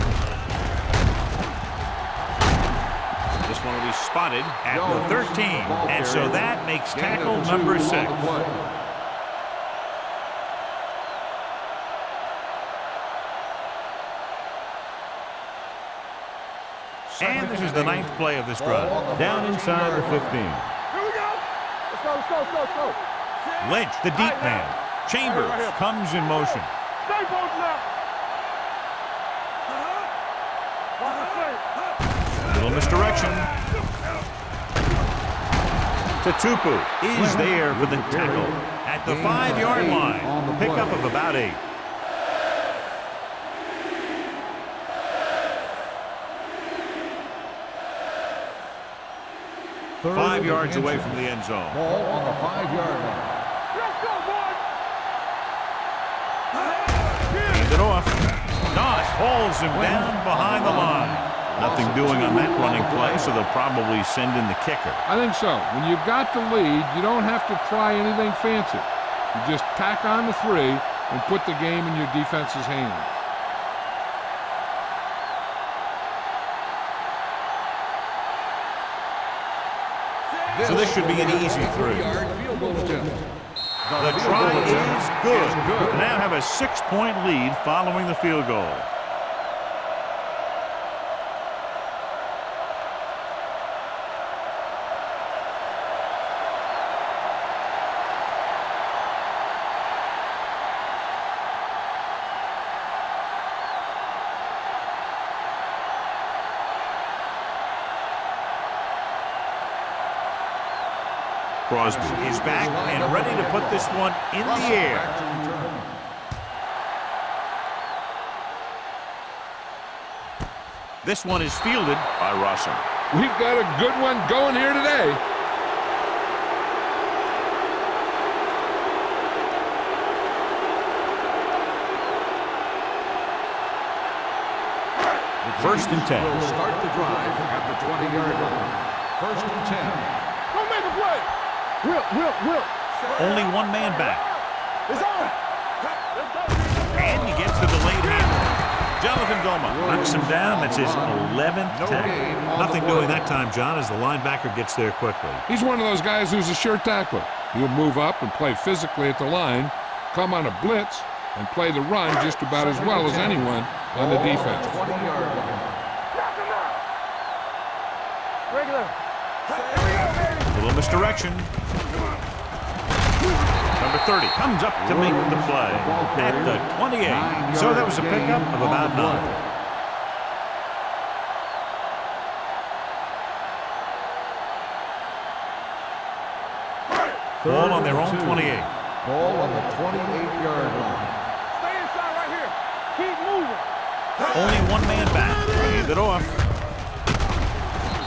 This one will be spotted at the 13. And so that makes tackle number 6. And this is the 9th play of this drive. Down inside the 15. Here we go. Let's go, let's go, let's go, let's go. Lynch, the deep man. Chambers comes in motion. Stay both left. Little misdirection. Tatupu is there for the tackle at the 5-yard line. Pickup of about 8. Third 5 yards and away inches. from the end zone. Ball on the 5-yard line. Let's go, boys. Hands it off. Doss hauls him down behind the line. Nothing doing on that running play, so they'll probably send in the kicker. I think so. When you've got the lead, you don't have to try anything fancy. You just tack on the 3 and put the game in your defense's hands. So this should be an easy 3. Field goal attempt. The try is good. They now have a 6-point lead following the field goal. Crosby is back and ready to put this one in the air. This one is fielded by Russell. We've got a good one going here today. First and 10. Will start the drive at the 20-yard line. First and 10. Don't make a play. Will. Only one man back. It's on. Let's go. And he gets the delayed handle. Jonathan Goma knocks him down. That's his 11th tackle. Nothing doing that time, John, as the linebacker gets there quickly. He's one of those guys who's a sure tackler. He'll move up and play physically at the line, come on a blitz, and play the run just about as well as anyone on the defense. 20-yard line. Knock him out. Regular. A little misdirection. Number 30 comes up to make the play at the 28. So that was a pickup of about 9. Ball on their own 28. Ball on the 28-yard line. Stay inside right here. Keep moving. Only one man back. Hand it off.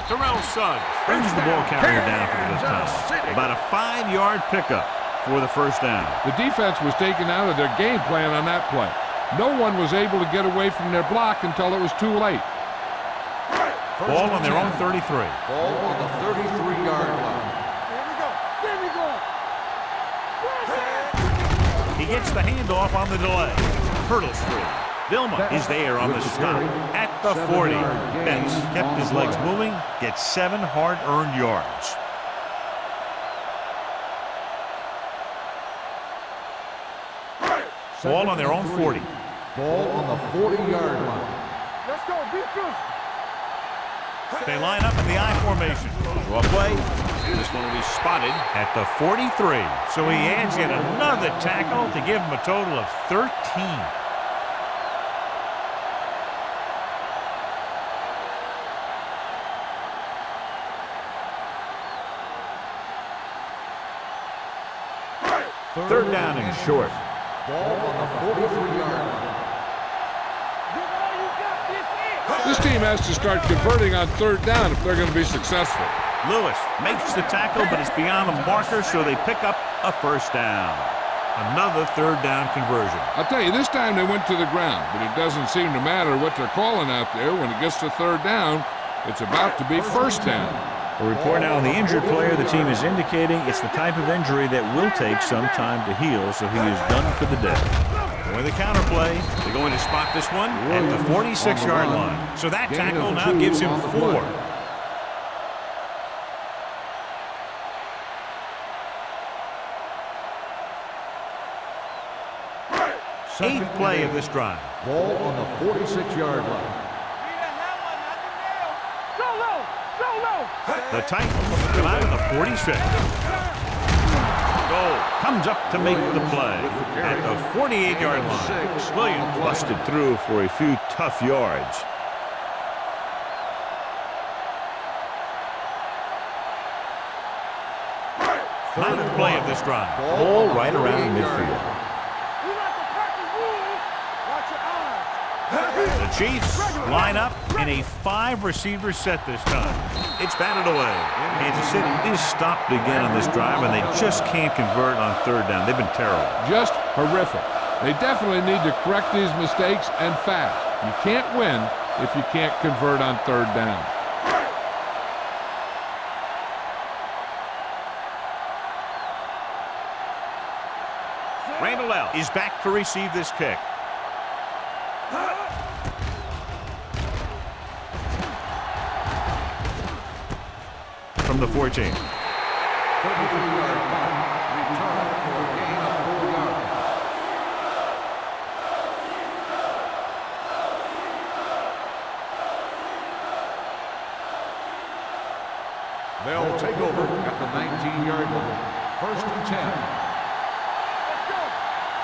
Terrell Suggs brings the ball carrier down for the touchdown. About a 5-yard pickup for the first down. The defense was taken out of their game plan on that play. No one was able to get away from their block until it was too late. Ball on their own 33. Ball on the 33-yard line. There we go. He gets the handoff on the delay. Hurdles through. Vilma is there on the stop at the 40. Betts kept his legs moving, gets 7 hard-earned yards. Ball on their own 40. Ball on the 40-yard line. Let's go. Be good. They line up in the I formation. Draw play. This one will be spotted at the 43. So he adds yet another tackle to give him a total of 13. Third down and short. Ball on the 43-yard line. Give all you got. This is. This team has to start converting on third down if they're going to be successful. Lewis makes the tackle, but it's beyond the marker, so they pick up a first down. Another third down conversion. I'll tell you, this time they went to the ground, but it doesn't seem to matter what they're calling out there. When it gets to third down, it's about to be first down. A report now on the injured player. The team is indicating it's the type of injury that will take some time to heal, so he is done for the day. With the counter play, they're going to spot this one at the 46-yard line. So that tackle now gives him 4. Eighth play of this drive. Ball on the 46-yard line. The Titans come out of the 46. Goal comes up to make the play at the 48-yard line. Williams busted through for a few tough yards. Ninth play of this drive. Ball right around midfield. The Chiefs line up in a 5-receiver set this time. It's batted away. Kansas City is stopped again on this drive, and they just can't convert on third down. They've been terrible. Just horrific. They definitely need to correct these mistakes and fast. You can't win if you can't convert on third down. Randall L. is back to receive this kick. From the 14. 33-yard punt. Return for a gain of 4 yards. They'll take over at the 19-yard line. 1st and 10.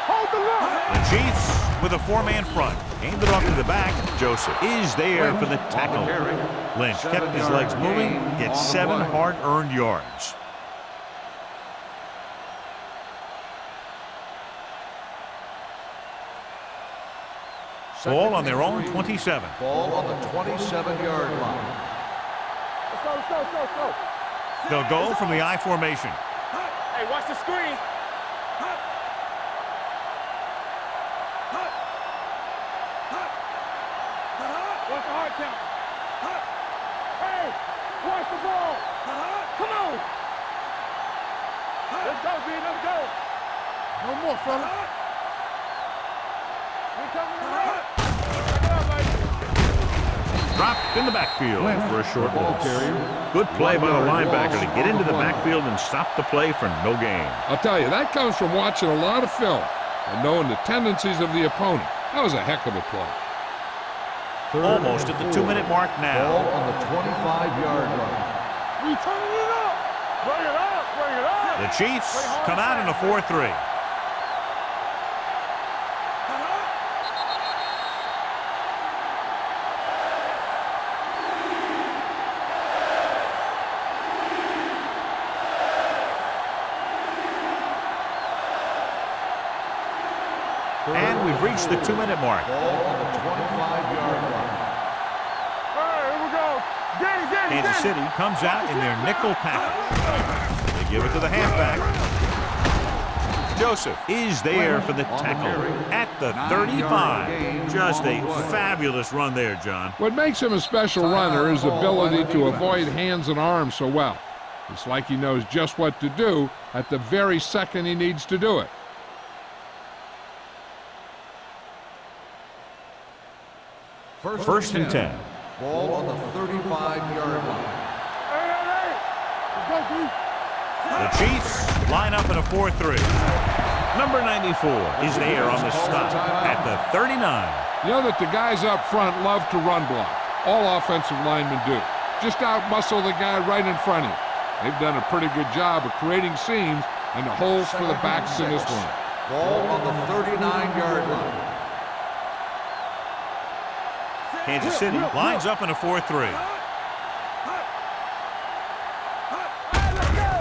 Hold the line. The Chiefs with a 4-man front. Aimed it off to the back. Joseph is there for the tackle. Lynch kept his legs moving. Gets 7 hard-earned yards. Ball on their own 27. Ball on the 27-yard line. Let's go, let's go, let's go, let's go. They'll go from the I formation. Hey, watch the screen. Watch the hard count. Hey, watch the ball. Come on. Let's go, B, let's go. No more, fella. We coming around. Check it out, baby. Dropped in the backfield for a short Ball loss. carrier. Good play by the linebacker to get into the backfield and stop the play for no gain. I'll tell you, that comes from watching a lot of film and knowing the tendencies of the opponent. That was a heck of a play. Almost at the 2-minute mark Ball now. on the 25-yard line. We turning it up. Bring it up, bring it up. The Chiefs come out in a 4-3. And we've reached the 2-minute mark. Ball on the 25-yard line. All right, here we go. Get it, Kansas City comes out in their nickel package. They give it to the halfback. Joseph is there for the tackle at the 35. Just a fabulous run there, John. What makes him a special runner is his ability to avoid hands and arms so well. It's like he knows just what to do at the very second he needs to do it. First and 10. Ball on the 35-yard line. Hey, let's go, B. The Chiefs line up in a 4-3. Number 94 is there on the stop at the 39. You know that the guys up front love to run block. All offensive linemen do. Just out-muscle the guy right in front of you. They've done a pretty good job of creating seams and the holes for the backs in this one. Ball on the 39-yard line. Kansas City lines up in a 4-3.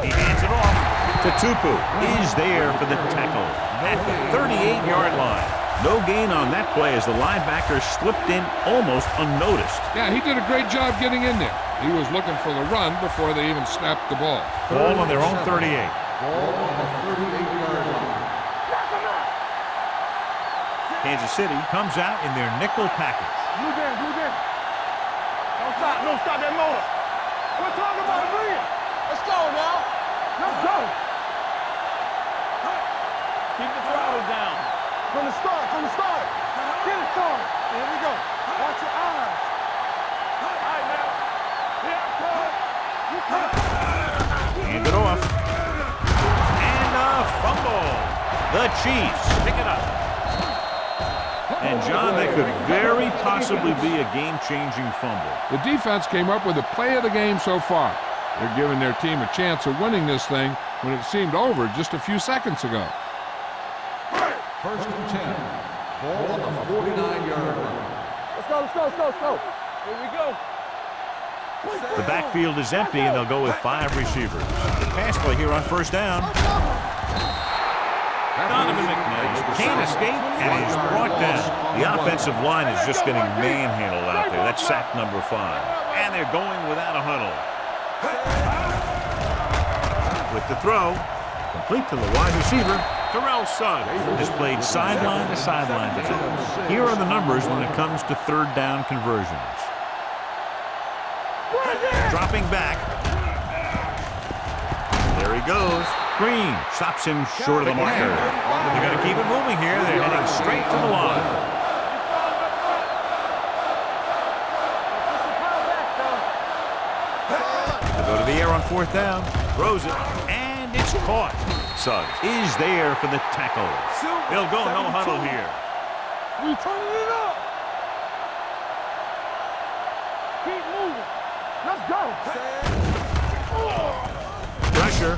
He hands it off to Tupu. He's there for the tackle at the 38-yard line. No gain on that play as the linebacker slipped in almost unnoticed. Yeah, he did a great job getting in there. He was looking for the run before they even snapped the ball. Ball on their own 38. Ball on the 38-yard line. Kansas City comes out in their nickel package. Move in, move in. Don't stop that motor. We're talking about bringing. Let's go now. Let's go. Keep the throttle down. From the start, from the start. Get it started. Here we go. Watch your eyes. All right, now. Here I come. You come. Hand it off. And a fumble. The Chiefs pick it up. And, John, that could very possibly be a game-changing fumble. The defense came up with the play of the game so far. They're giving their team a chance of winning this thing when it seemed over just a few seconds ago. First and 10. Ball on the 49-yard line. Let's go, let's go, let's go, let's go. Here we go. The backfield is empty, and they'll go with 5 receivers. The pass play here on first down. Donovan McNabb can't escape and is brought down. The offensive line is just getting manhandled out there. That's sack number 5. And they're going without a huddle. With the throw, complete to the wide receiver, Terrell Suggs has played sideline to sideline today. Here are the numbers when it comes to third down conversions. Dropping back. There he goes. screen. Stops him short of the marker. They're going to keep it moving here. They're heading straight to the line. They'll go to the air on fourth down. Throws it. And it's caught. Suggs is there for the tackle. They'll go no huddle here. We turning it up. Keep moving. Let's go. Pressure.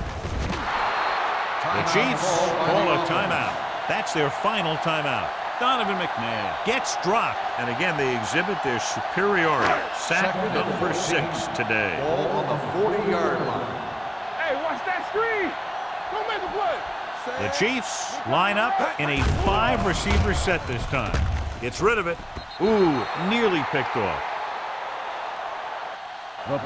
The Chiefs call a timeout. That's their final timeout. Donovan McNabb gets dropped. And again, they exhibit their superiority. Sack number 6 today. Ball on the 40-yard line. Hey, watch that screen. Don't make a play. The Chiefs line up in a 5-receiver set this time. Gets rid of it. Ooh, nearly picked off.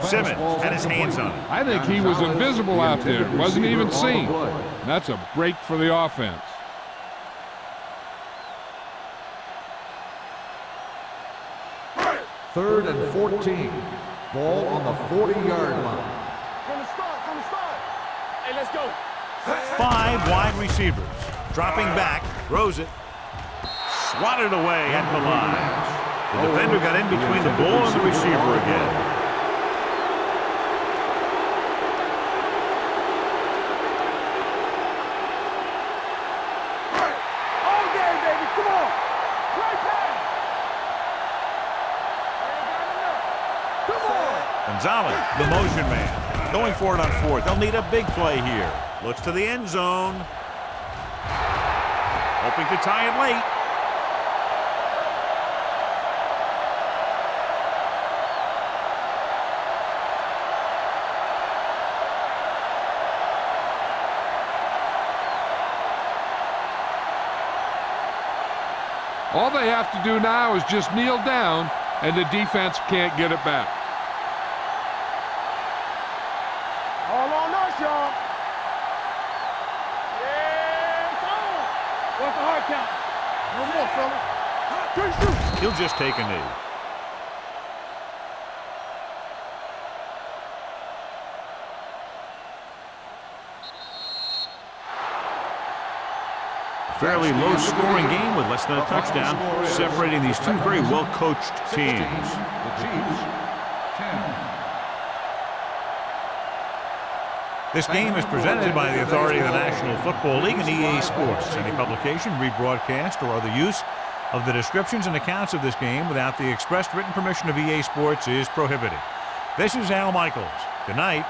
Simmons had his hands on it. I think he was invisible out there. Wasn't even seen. That's a break for the offense. Third and 14. Ball on the 40-yard line. From the start. Hey, let's go. 5 wide receivers. Dropping back. Throws it. Swatted away at the line. The defender got in between the ball and the receiver again. Gonzalez, the motion man, going for it on fourth. They'll need a big play here. Looks to the end zone. Hoping to tie it late. All they have to do now is just kneel down, and the defense can't get it back. All on us, y'all. Yeah, it's on. What's the hard count? One more, fella. 3 shoots. He'll just take a knee. Fairly low-scoring game with less than a touchdown, separating these two very well-coached teams. The Chiefs, 10. This game is presented by the authority of the National Football League and EA Sports. Any publication, rebroadcast, or other use of the descriptions and accounts of this game without the expressed written permission of EA Sports is prohibited. This is Al Michaels. Good night.